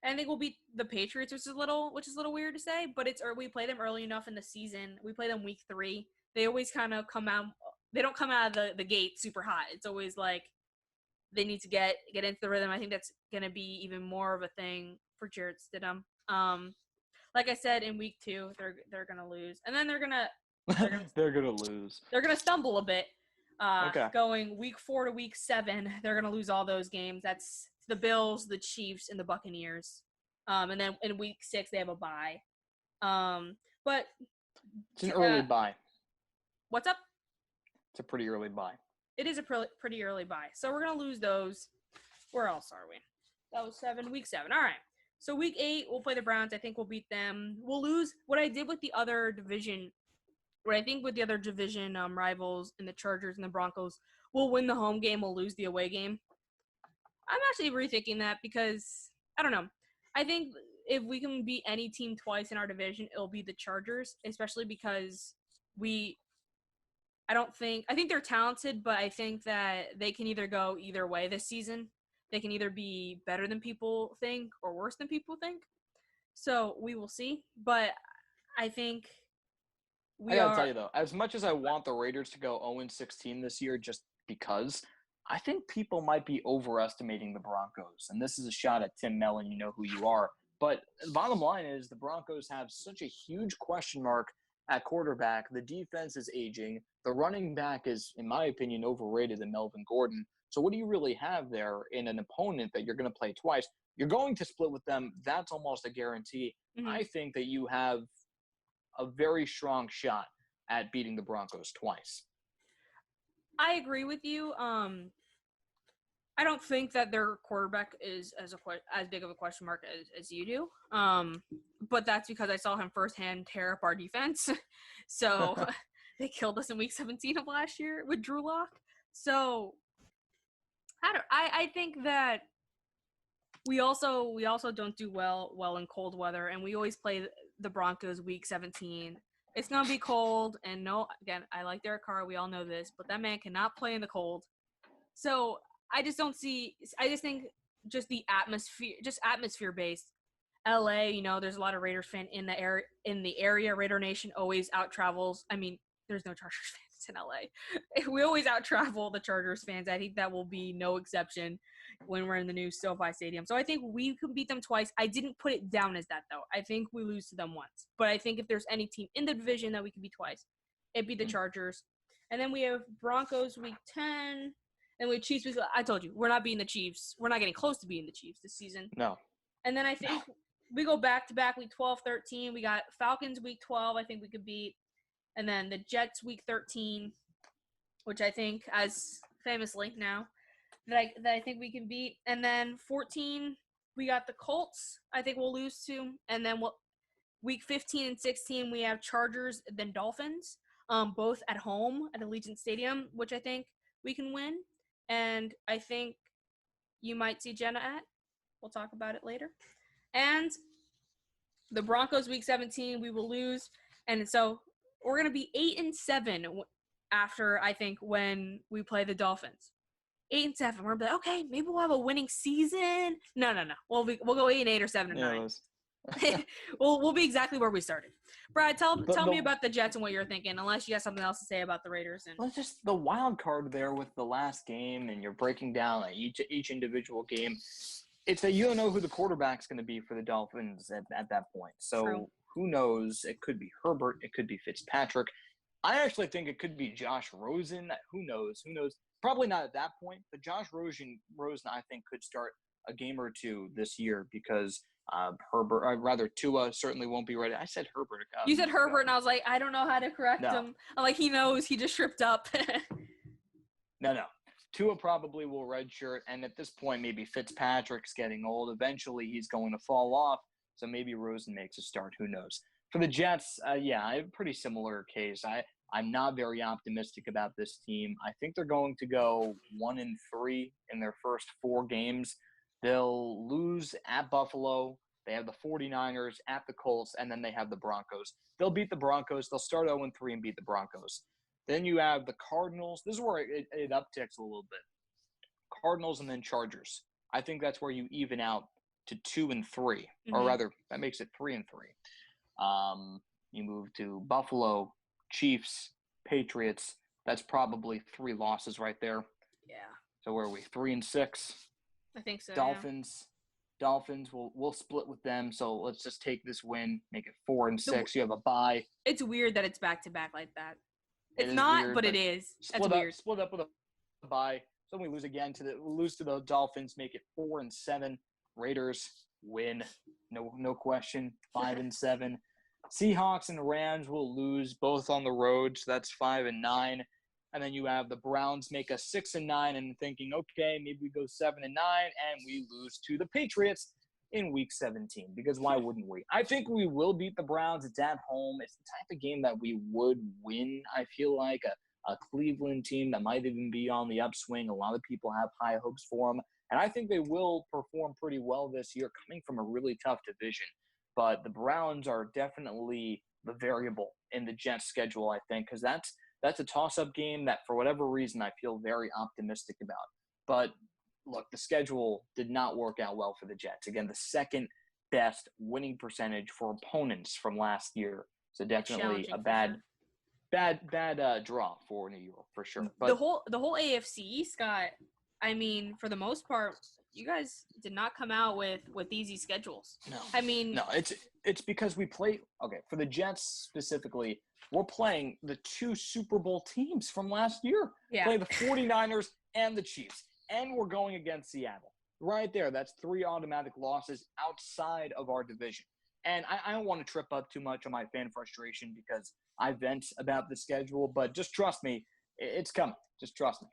I think we'll beat the Patriots, which is a little weird to say, but we play them early enough in the season. We play them week 3. They always kind of come out. They don't come out of the gate super hot. It's always like they need to get into the rhythm. I think that's gonna be even more of a thing for Jarrett Stidham. Like I said, in week 2, they're gonna lose, and then they're gonna lose. They're gonna stumble a bit. Okay. Going week 4 to week 7, they're gonna lose all those games. That's the Bills, the Chiefs, and the Buccaneers. And then in week 6 they have a bye. But it's an early bye. What's up? It's a pretty early bye. It is a pretty early bye. So we're gonna lose those. Where else are we? That was week 7. All right. So week 8, we'll play the Browns. I think we'll beat them. We'll lose. What I think with the other division rivals and the Chargers and the Broncos, we'll win the home game. We'll lose the away game. I'm actually rethinking that because, I don't know. I think if we can beat any team twice in our division, it'll be the Chargers, especially because I think they're talented, but I think that they can either go either way this season. They can either be better than people think or worse than people think. So we will see. But I think I gotta tell you though, as much as I want the Raiders to go 0-16 this year, just because, I think people might be overestimating the Broncos. And this is a shot at Tim Mellon, you know who you are. But the bottom line is the Broncos have such a huge question mark at quarterback. The defense is aging. The running back is, in my opinion, overrated than Melvin Gordon. So what do you really have there in an opponent that you're going to play twice? You're going to split with them. That's almost a guarantee. Mm-hmm. I think that you have a very strong shot at beating the Broncos twice. I agree with you. I don't think that their quarterback is as big of a question mark as you do. But that's because I saw him firsthand tear up our defense. So they killed us in week 17 of last year with Drew Lock. So I think that we also don't do well in cold weather, and we always play the Broncos week 17. It's gonna be cold, and I like Derek Carr. We all know this, but that man cannot play in the cold. So I just think just the atmosphere based. LA, there's a lot of Raiders fan in the area. Raider Nation always out travels. I mean, there's no Chargers fans in LA. We always out travel the Chargers fans. I think that will be no exception when we're in the new SoFi Stadium. So I think we could beat them twice. I didn't put it down as that though. I think we lose to them once. But I think if there's any team in the division that we could beat twice, it'd be the Chargers. And then we have Broncos week 10. And with Chiefs, I told you, we're not beating the Chiefs. We're not getting close to beating the Chiefs this season. No. And then I think we go back-to-back week 12, 13. We got Falcons week 12, I think we could beat. And then the Jets week 13, which I think, as famously now, that I think we can beat. And then 14, we got the Colts, I think we'll lose to. And then week 15 and 16, we have Chargers, then Dolphins, both at home at Allegiant Stadium, which I think we can win. And I think you might see Jenna at. We'll talk about it later. And the Broncos week 17, we will lose. And so we're going to be 8-7 after, I think, when we play the Dolphins. 8-7. We're going to be like, okay, maybe we'll have a winning season. No. We'll go 8-8 or 7-9. Yeah, we'll be exactly where we started. Brad, tell me about the Jets and what you're thinking, unless you got something else to say about the Raiders. Well, it's just the wild card there with the last game, and you're breaking down each individual game. it's that you don't know who the quarterback's going to be for the Dolphins at that point. So True. who knows? It could be Herbert. It could be Fitzpatrick. I actually think it could be Josh Rosen. Who knows? Who knows? Probably not at that point, but Josh Rosen I think, could start a game or two this year because Herbert, or rather Tua, certainly won't be ready. I said Herbert. You said Herbert, and I was like, I don't know how to correct him. I'm like, he knows. He just tripped up. No. Tua probably will redshirt, and at this point, maybe Fitzpatrick's getting old. Eventually, he's going to fall off, so maybe Rosen makes a start. Who knows? For the Jets, I have a pretty similar case. I'm not very optimistic about this team. I think they're going to go 1-3 in their first 4 games. They'll lose at Buffalo. They have the 49ers, at the Colts, and then they have the Broncos. They'll beat the Broncos. They'll start 0-3 and beat the Broncos. Then you have the Cardinals. This is where it upticks a little bit. Cardinals and then Chargers. I think that's where you even out to 2-3, or rather, that makes it 3-3. You move to Buffalo, Chiefs, Patriots. That's probably 3 losses right there. Yeah. So where are we? 3-6. I think so. Dolphins. Yeah. Dolphins. We'll split with them. So let's just take this win, make it 4-6. You have a bye. It's weird that it's back to back like that. It's not, weird, but it is. That's weird. Split up with a bye. So we lose again lose to the Dolphins, make it 4-7. Raiders win, no question. 5-7. Seahawks and Rams will lose both on the road, so that's 5-9. And then you have the Browns make us 6-9 and thinking, okay, maybe we go 7-9 and we lose to the Patriots in week 17, because why wouldn't we? I think we will beat the Browns. It's at home. It's the type of game that we would win. I feel like a Cleveland team that might even be on the upswing. A lot of people have high hopes for them, and I think they will perform pretty well this year, coming from a really tough division. But the Browns are definitely the variable in the Jets' schedule, I think, because that's a toss-up game that, for whatever reason, I feel very optimistic about. But look, the schedule did not work out well for the Jets. Again, the second best winning percentage for opponents from last year. So definitely a bad draw for New York for sure. But the whole AFC East got, I mean, for the most part, you guys did not come out with easy schedules. No. I mean, no, it's because we play. Okay, for the Jets specifically, we're playing the 2 Super Bowl teams from last year. Yeah. Play the 49ers and the Chiefs. And we're going against Seattle. Right there, that's 3 automatic losses outside of our division. And I don't want to trip up too much on my fan frustration because I vent about the schedule, but just trust me, it's coming. Just trust me.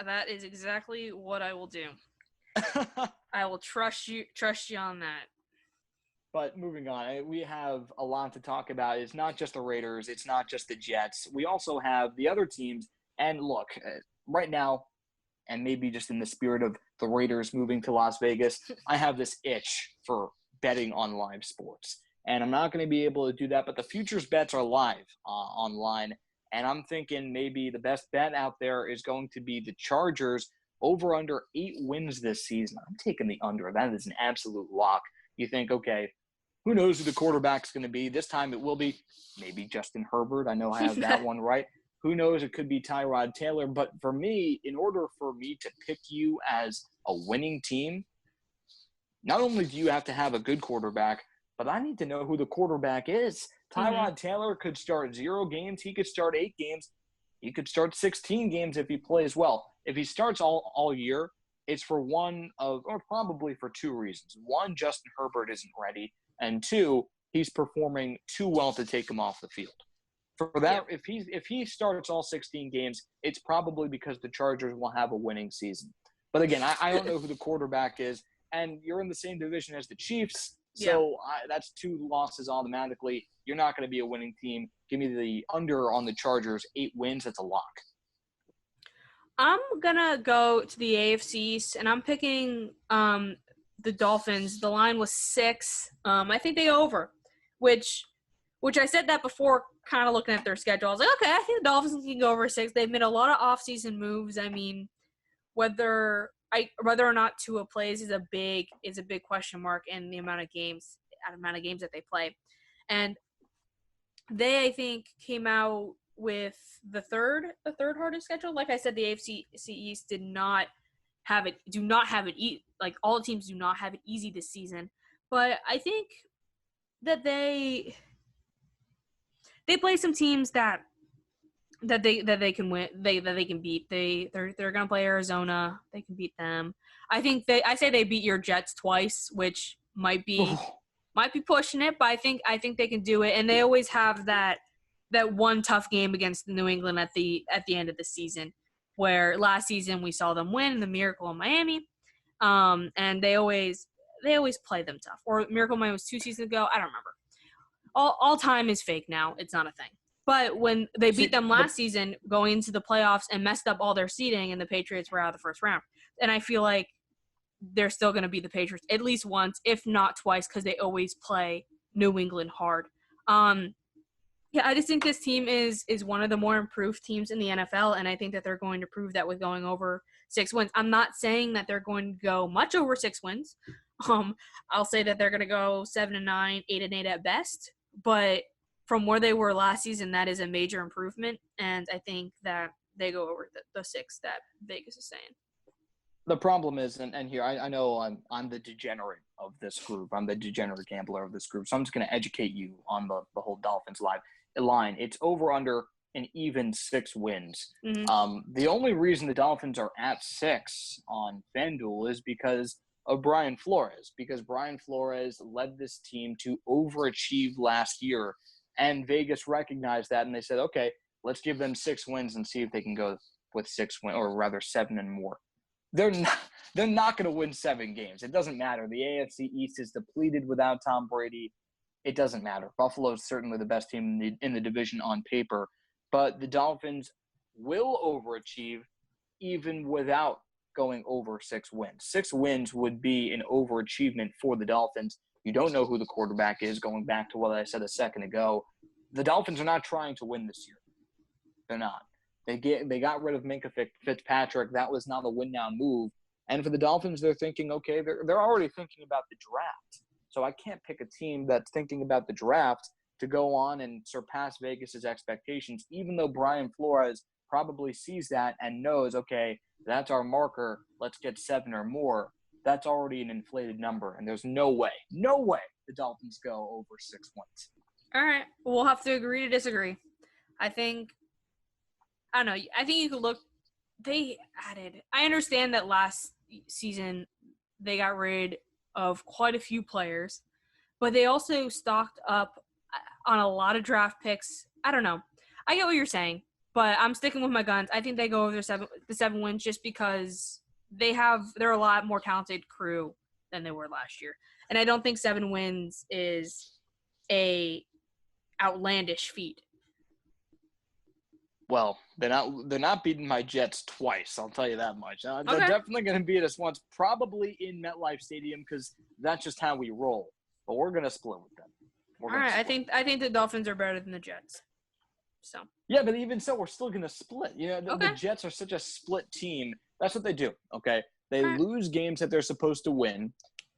That is exactly what I will do. I will trust you on that. But moving on, we have a lot to talk about. It's not just the Raiders. It's not just the Jets. We also have the other teams. And look, right now, and maybe just in the spirit of the Raiders moving to Las Vegas, I have this itch for betting on live sports. And I'm not going to be able to do that, but the futures bets are live online. And I'm thinking maybe the best bet out there is going to be the Chargers over under 8 wins this season. I'm taking the under. That is an absolute lock. You think, okay, who knows who the quarterback's going to be? This time it will be maybe Justin Herbert. I know I have that one right. Who knows? It could be Tyrod Taylor. But for me, in order for me to pick you as a winning team, not only do you have to have a good quarterback, but I need to know who the quarterback is. Tyrod Taylor could start 0 games. He could start 8 games. He could start 16 games if he plays well. If he starts all year, it's for probably for 2 reasons. 1, Justin Herbert isn't ready. And 2, he's performing too well to take him off the field. For that, if he starts all 16 games, it's probably because the Chargers will have a winning season. But again, I don't know who the quarterback is, and you're in the same division as the Chiefs, so that's 2 losses automatically. You're not going to be a winning team. Give me the under on the Chargers, 8 wins. That's a lock. I'm gonna go to the AFC East, and I'm picking the Dolphins. The line was 6. I think they over, which I said that before, kind of looking at their schedule. I was like, okay, I think the Dolphins can go over 6. They've made a lot of offseason moves. I mean, whether or not Tua plays is a big question mark in the amount of games that they play. And they, I think, came out with the third hardest schedule. Like I said, the AFC East did not do not have it like all the teams do not have it easy this season. But I think that they play some teams that they can win, that they can beat. They're gonna play Arizona. They can beat them. I say they beat your Jets twice, which might be pushing it, but I think they can do it. And they always have that one tough game against New England at the end of the season, where last season we saw them win the Miracle in Miami. And they always play them tough. Or Miracle in Miami was 2 seasons ago. I don't remember. All time is fake now. It's not a thing. But when they beat them last season going into the playoffs and messed up all their seeding, and the Patriots were out of the first round. And I feel like they're still going to be the Patriots at least once, if not twice, because they always play New England hard. Yeah, I just think this team is one of the more improved teams in the NFL, and I think that they're going to prove that with going over 6 wins. I'm not saying that they're going to go much over 6 wins. I'll say that they're going to go 7-9, 8-8 at best, but from where they were last season, that is a major improvement, and I think that they go over the 6 that Vegas is saying. The problem is, and here, I know I'm the degenerate of this group. I'm the degenerate gambler of this group, so I'm just going to educate you on the whole Dolphins line. It's over under an even 6 wins. Mm-hmm. The only reason the Dolphins are at 6 on FanDuel is because of Brian Flores, because Brian Flores led this team to overachieve last year, and Vegas recognized that, and they said, okay, let's give them 6 wins and see if they can go with 6 wins, or rather 7 and more. They're not going to win 7 games. It doesn't matter. The AFC East is depleted without Tom Brady. It doesn't matter. Buffalo is certainly the best team in the division on paper, but the Dolphins will overachieve even without going over 6 wins. 6 wins would be an overachievement for the Dolphins. You don't know who the quarterback is, going back to what I said a second ago. The Dolphins are not trying to win this year. They're not. They got rid of Minkah Fitzpatrick. That was not a win-now move. And for the Dolphins, they're thinking, okay, they're already thinking about the draft. So I can't pick a team that's thinking about the draft to go on and surpass Vegas's expectations, even though Brian Flores probably sees that and knows, okay, that's our marker. Let's get 7 or more. That's already an inflated number, and there's no way the Dolphins go over 6 wins. All right. We'll have to agree to disagree. I think you could look – I understand that last season they got rid of quite a few players, but they also stocked up on a lot of draft picks. I don't know. I get what you're saying, but I'm sticking with my guns. I think they go over the 7 wins just because they're a lot more talented crew than they were last year. And I don't think 7 wins is a outlandish feat. Well, they're not beating my Jets twice, I'll tell you that much. Okay. They're definitely going to beat us once, probably in MetLife Stadium, because that's just how we roll. But we're going to split with them. All right, I think the Dolphins are better than the Jets. So. Yeah, but even so, we're still going to split. You know, Okay. The Jets are such a split team. That's what they do, okay? They lose games that they're supposed to win,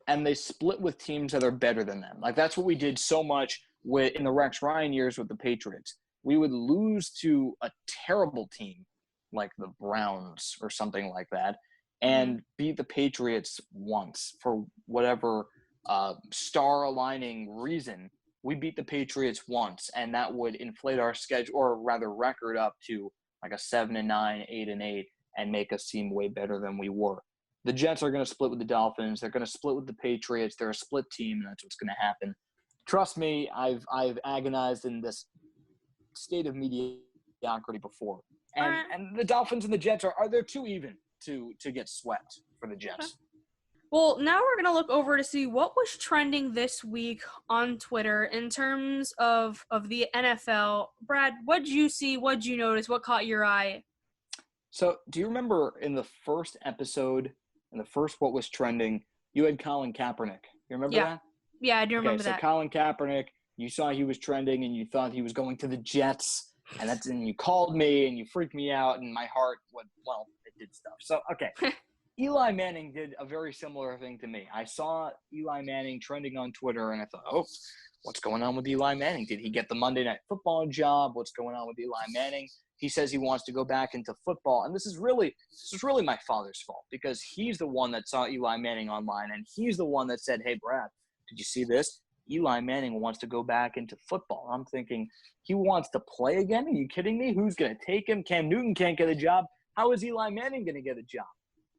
and they split with teams that are better than them. Like, that's what we did so much in the Rex Ryan years with the Patriots. We would lose to a terrible team like the Browns or something like that and beat the Patriots once for whatever star-aligning reason. We beat the Patriots once, and that would inflate our schedule, or rather record, up to like a 7-9, 8-8, and make us seem way better than we were. The Jets are going to split with the Dolphins. They're going to split with the Patriots. They're a split team, and that's what's going to happen. Trust me, I've agonized in this state of mediocrity before. And the Dolphins and the Jets they're too even to get swept for the Jets. Okay. Well, now we're going to look over to see what was trending this week on Twitter in terms of the NFL. Brad, what did you see? What did you notice? What caught your eye? So, do you remember in the first episode, in the first What Was Trending, you had Colin Kaepernick? You remember that? Yeah, I do remember that. So Colin Kaepernick, you saw he was trending and you thought he was going to the Jets, and you called me and you freaked me out, and my heart it did stuff. So, okay. Eli Manning did a very similar thing to me. I saw Eli Manning trending on Twitter, and I thought, oh, what's going on with Eli Manning? Did he get the Monday Night Football job? What's going on with Eli Manning? he says he wants to go back into football. And this is really my father's fault, because he's the one that saw Eli Manning online, and he's the one that said, hey, Brad, did you see this? Eli Manning wants to go back into football. I'm thinking, he wants to play again? Are you kidding me? Who's going to take him? Cam Newton can't get a job. How is Eli Manning going to get a job?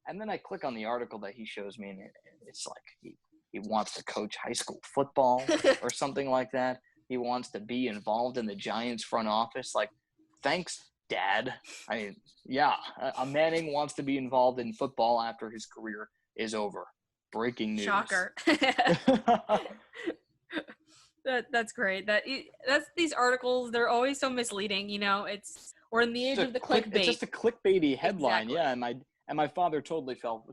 And then I click on the article that he shows me, and it's like he wants to coach high school football or something like that. He wants to be involved in the Giants front office. Like, thanks, Dad. I mean, yeah, a Manning wants to be involved in football after his career is over. Breaking news. Shocker. That's great. That's these articles. They're always so misleading. We're in the age of the clickbait. It's just a clickbaity headline. Exactly. Yeah, and my father totally fell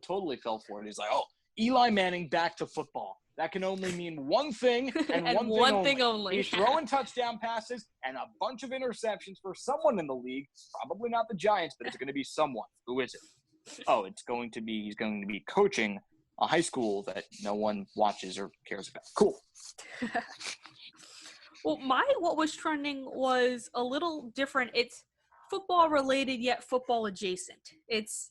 for it. He's like, oh, Eli Manning back to football. That can only mean one thing and, one thing only. He's throwing touchdown passes and a bunch of interceptions for someone in the league. Probably not the Giants, but it's going to be someone. Who is it? Oh, he's going to be coaching a high school that no one watches or cares about. Cool. Well, what was trending was a little different. It's football related yet football adjacent. It's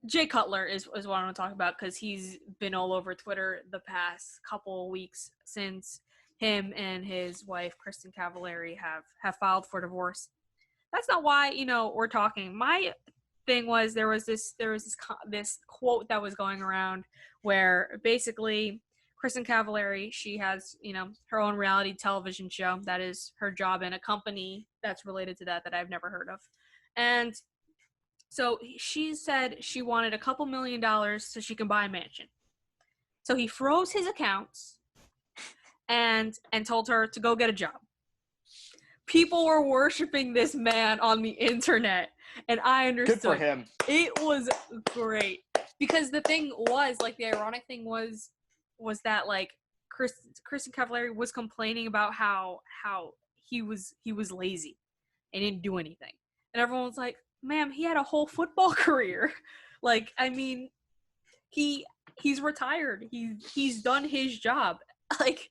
Jay Cutler is what I want to talk about, because he's been all over Twitter the past couple weeks since him and his wife Kristen Cavallari have filed for divorce. That's not why we're talking. My thing was there was this quote that was going around where basically Kristen Cavallari, she has her own reality television show that is her job in a company that's related to that I've never heard of, and so she said she wanted a couple $1 million so she can buy a mansion. So he froze his accounts and told her to go get a job. People were worshiping this man on the internet, and I understood. Good for him. It was great, because the thing was, like, the ironic thing was that, like, Kristen Cavallari was complaining about how he was lazy and didn't do anything, and everyone was like, ma'am, he had a whole football career. Like, I mean, he's retired. He's done his job. Like,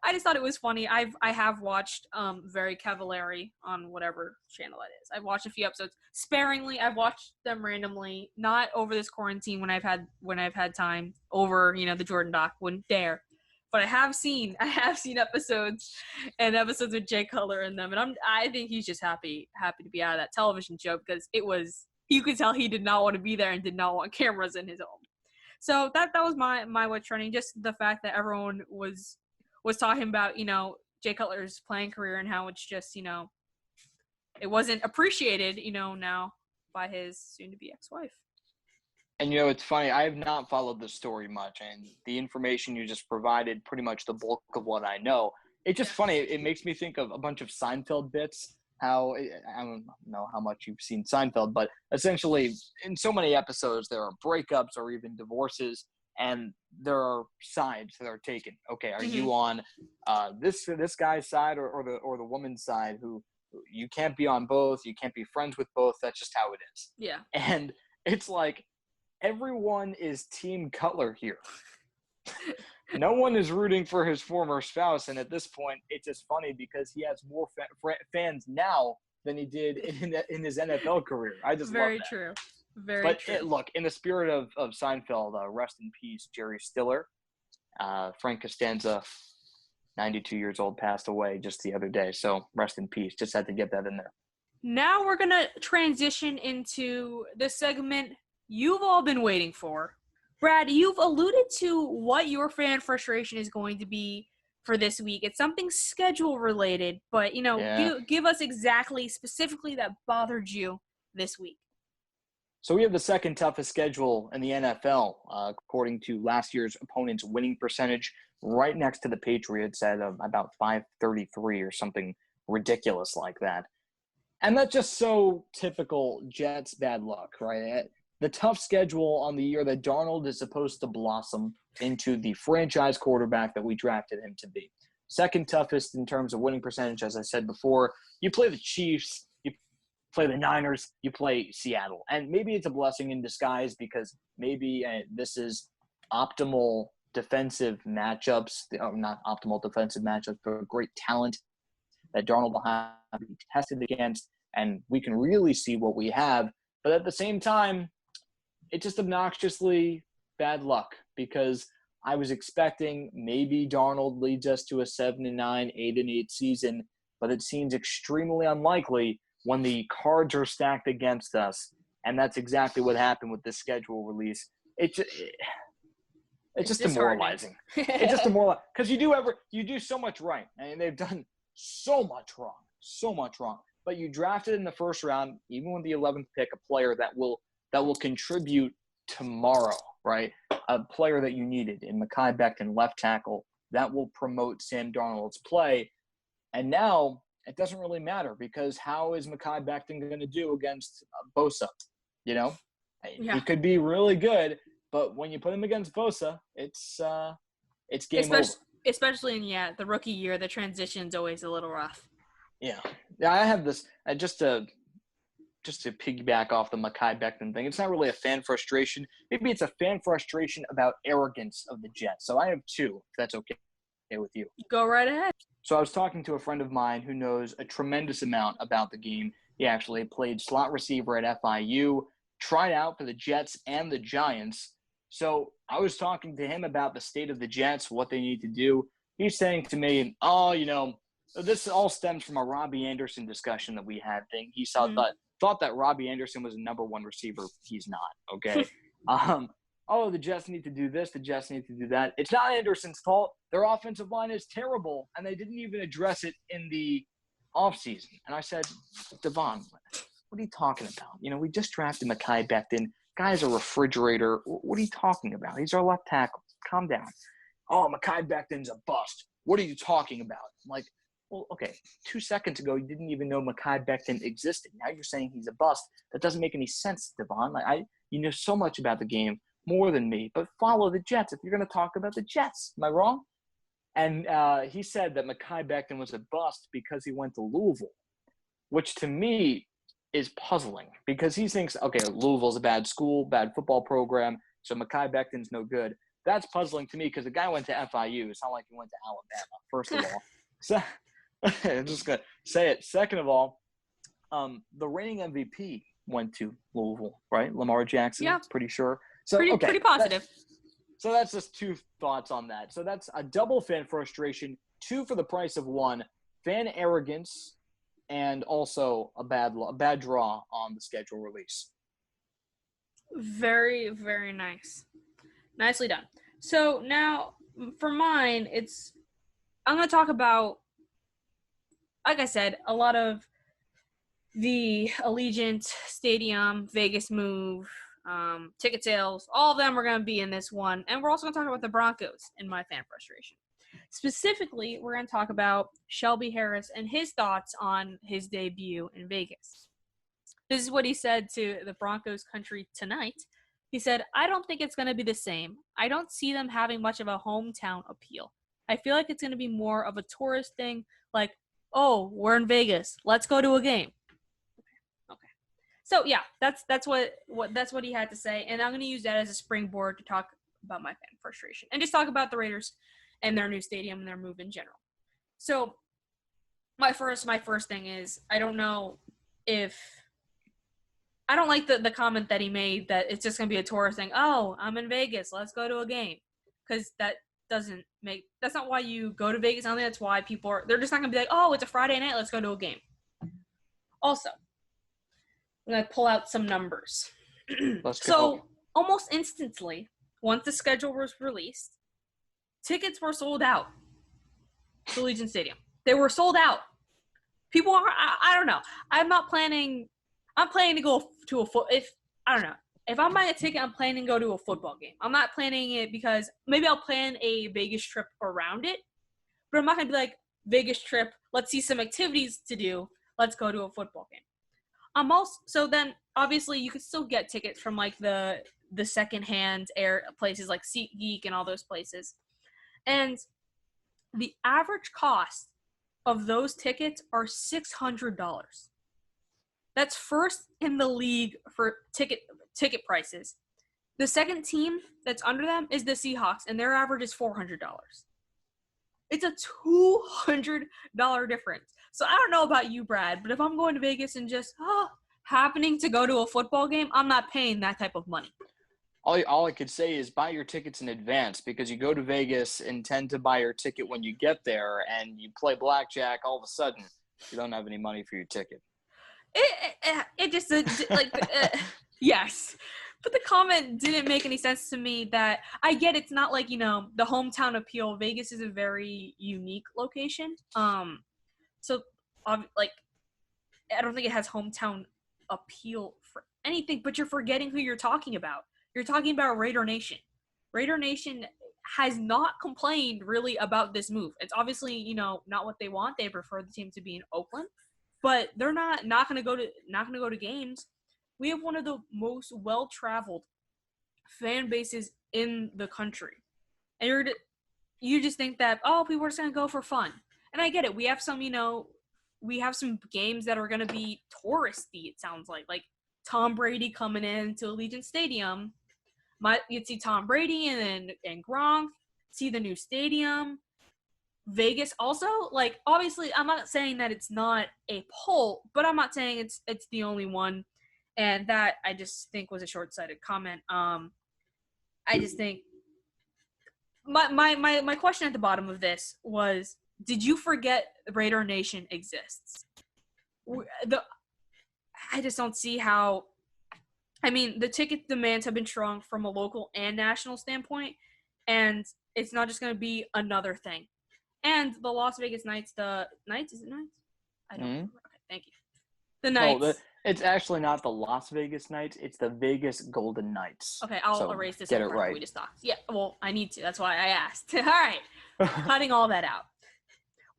I just thought it was funny. I have watched Very Cavallari on whatever channel it is. I've watched a few episodes sparingly. I've watched them randomly, not over this quarantine when I've had time, over the Jordan doc. Wouldn't dare. But I have seen episodes with Jay Cutler in them, and I think he's just happy to be out of that television show, because you could tell he did not want to be there and did not want cameras in his home. So that was my what's trending, just the fact that everyone was talking about Jay Cutler's playing career and how it's just it wasn't appreciated now by his soon-to-be ex-wife. And it's funny, I have not followed the story much, and the information you just provided, pretty much the bulk of what I know. It's just funny, it makes me think of a bunch of Seinfeld bits. How, I don't know how much you've seen Seinfeld, but essentially in so many episodes there are breakups or even divorces, and there are sides that are taken. Okay, are you on this guy's side or the woman's side? Who you can't be on both, you can't be friends with both. That's just how it is. Yeah. And it's like, everyone is Team Cutler here. No one is rooting for his former spouse, and at this point, it's just funny because he has more fans now than he did in his NFL career. I just very love that. True. Very true. But look, in the spirit of Seinfeld, rest in peace, Jerry Stiller. Frank Costanza, 92 years old, passed away just the other day. So rest in peace. Just had to get that in there. Now we're going to transition into the segment you've all been waiting for. Brad, you've alluded to what your fan frustration is going to be for this week. It's something schedule related, but give us specifically that bothered you this week. So we have the second toughest schedule in the NFL, according to last year's opponent's winning percentage, right next to the Patriots at about 533 or something ridiculous like that. And that's just so typical Jets bad luck, right? The tough schedule on the year that Darnold is supposed to blossom into the franchise quarterback that we drafted him to be. Second toughest in terms of winning percentage, as I said before. You play the Chiefs, you play the Niners, you play Seattle. And maybe it's a blessing in disguise because maybe this is optimal defensive matchups, not optimal defensive matchups, but great talent that Darnold will have to be tested against. and we can really see what we have. But at the same time, it's just obnoxiously bad luck because I was expecting maybe Darnold leads us to a 7-9, 8-8 season, but it seems extremely unlikely when the cards are stacked against us. And that's exactly what happened with this schedule release. It's just demoralizing. It's just demoralizing because you do so much right. I mean, they've done so much wrong. But you drafted in the first round, even with the 11th pick, a player that will contribute tomorrow, right? A player that you needed in Mekhi Becton, left tackle, that will promote Sam Darnold's play. And now it doesn't really matter because how is Mekhi Becton going to do against Bosa? You know, he could be really good, but when you put him against Bosa, it's game over. Especially in the rookie year, the transition's always a little rough. Yeah, I have this just to piggyback off the Mekhi Becton thing. It's not really a fan frustration. Maybe it's a fan frustration about arrogance of the Jets. So I have two, if that's okay with you. Go right ahead. So I was talking to a friend of mine who knows a tremendous amount about the game. He actually played slot receiver at FIU, tried out for the Jets and the Giants. So I was talking to him about the state of the Jets, what they need to do. He's saying to me, this all stems from a Robbie Anderson discussion that we had thing. He thought that Robbie Anderson was a number one receiver. He's not, okay? The Jets need to do this. The Jets need to do that. It's not Anderson's fault. Their offensive line is terrible, and they didn't even address it in the offseason. And I said, Devon, what are you talking about? We just drafted Mekhi Becton. Guy's a refrigerator. What are you talking about? He's our left tackle. Calm down. Oh, Mekhi Becton's a bust. What are you talking about? I'm like, well, okay, 2 seconds ago, you didn't even know Mekhi Becton existed. Now you're saying he's a bust. That doesn't make any sense, Devon. You know so much about the game, more than me, but follow the Jets if you're going to talk about the Jets. Am I wrong? And he said that Mekhi Becton was a bust because he went to Louisville, which to me is puzzling because he thinks, okay, Louisville's a bad school, bad football program, so Mekhi Becton's no good. That's puzzling to me because the guy went to FIU. It's not like he went to Alabama, first of all. So I'm just going to say it. Second of all, the reigning MVP went to Louisville, right? Lamar Jackson, pretty sure. So pretty positive. So that's just two thoughts on that. So that's a double fan frustration, two for the price of one, fan arrogance, and also a bad draw on the schedule release. Very, very nice. Nicely done. So now for mine, I'm going to talk about, like I said, a lot of the Allegiant Stadium, Vegas move, ticket sales, all of them are going to be in this one. And we're also going to talk about the Broncos in my fan frustration. Specifically, we're going to talk about Shelby Harris and his thoughts on his debut in Vegas. This is what he said to the Broncos country tonight. He said, I don't think it's going to be the same. I don't see them having much of a hometown appeal. I feel like it's going to be more of a tourist thing, like, oh, we're in Vegas. Let's go to a game. Okay. So, yeah, that's what he had to say. And I'm going to use that as a springboard to talk about my fan frustration and just talk about the Raiders and their new stadium and their move in general. So my first thing is I don't like the comment that he made that it's just going to be a tourist thing. Oh, I'm in Vegas. Let's go to a game. Because that's not why you go to Vegas. I don't think that's why they're just not going to be like, oh, it's a Friday night. Let's go to a game. Also, I'm going to pull out some numbers. So almost instantly, once the schedule was released, tickets were sold out to Allegiant Stadium. They were sold out. People are, I don't know. I'm planning to go to if I'm buying a ticket, I'm planning to go to a football game. I'm not planning it because maybe I'll plan a Vegas trip around it, but I'm not going to be like, Vegas trip, let's see some activities to do. Let's go to a football game. So then obviously you could still get tickets from like the secondhand places like SeatGeek and all those places. And the average cost of those tickets are $600. That's first in the league for ticket prices. The second team that's under them is the Seahawks, and their average is $400. It's a $200 difference. So I don't know about you, Brad, but if I'm going to Vegas and just happening to go to a football game, I'm not paying that type of money. All I could say is buy your tickets in advance, because you go to Vegas, intend to buy your ticket when you get there, and you play blackjack, all of a sudden you don't have any money for your ticket. It just yes. But the comment didn't make any sense to me. That I get it's not like, the hometown appeal. Vegas is a very unique location. So like, I don't think it has hometown appeal for anything, but you're forgetting who you're talking about. You're talking about Raider Nation. Raider Nation has not complained really about this move. It's obviously, not what they want. They prefer the team to be in Oakland, but they're not going to go to games. We have one of the most well-traveled fan bases in the country. And you just think that, people are just going to go for fun. And I get it. We have some, we have some games that are going to be touristy, it sounds like Tom Brady coming into Allegiant Stadium. You'd see Tom Brady and Gronk, see the new stadium. Vegas also, like, obviously I'm not saying that it's not a poll, but I'm not saying it's the only one. And that I just think was a short-sighted comment. I just think my question at the bottom of this was, did you forget Raider Nation exists? I just don't see how. I mean, the ticket demands have been strong from a local and national standpoint, and it's not just going to be another thing. And the Las Vegas Knights, is it Knights? I don't remember. Okay, thank you. The Knights. It's actually not the Las Vegas Knights. It's the Vegas Golden Knights. Okay, I'll erase this. Get it right. We just talked. Yeah, well, I need to. That's why I asked. All right, cutting all that out.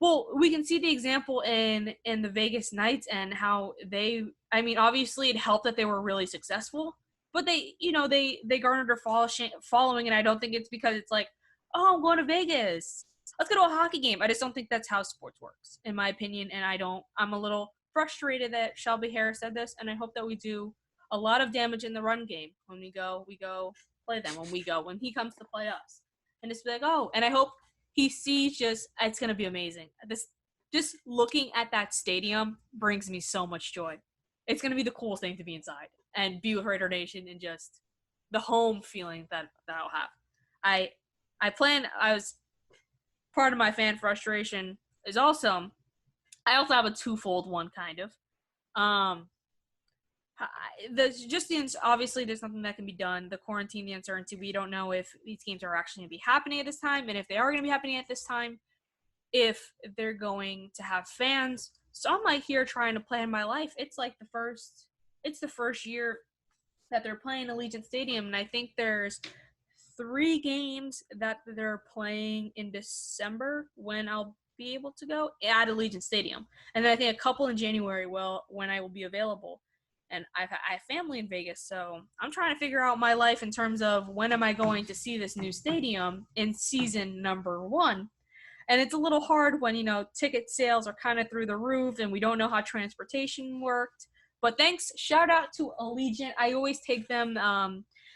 Well, we can see the example in the Vegas Knights and how they. I mean, obviously, it helped that they were really successful, but they garnered a following, and I don't think it's because it's like, I'm going to Vegas. Let's go to a hockey game. I just don't think that's how sports works, in my opinion, and I'm a little frustrated that Shelby Harris said this, and I hope that we do a lot of damage in the run game when we go play them, when he comes to play us. And just be like, and I hope he sees it's going to be amazing. Just looking at that stadium brings me so much joy. It's going to be the coolest thing to be inside and be with Raider Nation and just the home feeling that I'll have. I was part of my fan frustration is also, I also have a twofold one, kind of. Obviously there's nothing that can be done. The quarantine, the uncertainty, we don't know if these games are actually going to be happening at this time, and if they are going to be happening at this time, if they're going to have fans. So I'm like here trying to plan my life. It's like the first year that they're playing Allegiant Stadium, and I think there's 3 games that they're playing in December when I'll be able to go at Allegiant Stadium, and then I think a couple in January when I will be available. And I have family in Vegas, so I'm trying to figure out my life in terms of when am I going to see this new stadium in season number 1. And it's a little hard when, ticket sales are kind of through the roof and we don't know how transportation worked. But shout out to Allegiant. I always take them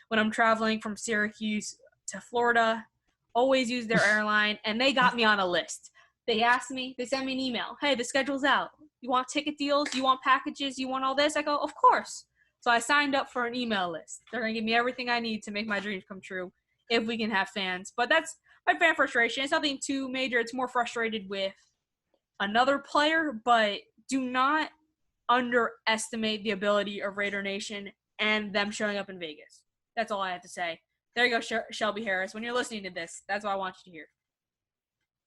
when I'm traveling from Syracuse to Florida. Always use their airline, and they got me on a list. They sent me an email. Hey, the schedule's out. You want ticket deals? You want packages? You want all this? I go, of course. So I signed up for an email list. They're going to give me everything I need to make my dreams come true if we can have fans. But that's my fan frustration. It's nothing too major. It's more frustrated with another player, but do not underestimate the ability of Raider Nation and them showing up in Vegas. That's all I have to say. There you go, Shelby Harris. When you're listening to this, that's what I want you to hear.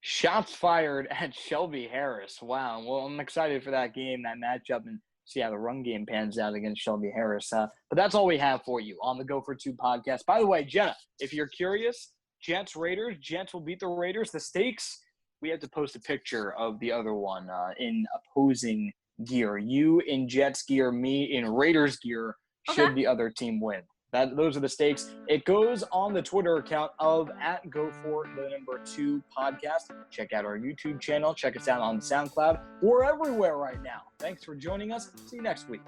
Shots fired at Shelby Harris. Wow. Well, I'm excited for that game, that matchup, and see how the run game pans out against Shelby Harris. But that's all we have for you on the Go for Two podcast. By the way, Jenna, if you're curious, Jets Raiders. Jets will beat the Raiders. The stakes, we have to post a picture of the other one in opposing gear. You in Jets gear, me in Raiders gear, should the other team win. Those are the stakes. It goes on the Twitter account of @GoForThe2 podcast. Check out our YouTube channel. Check us out on SoundCloud. We're everywhere right now. Thanks for joining us. See you next week.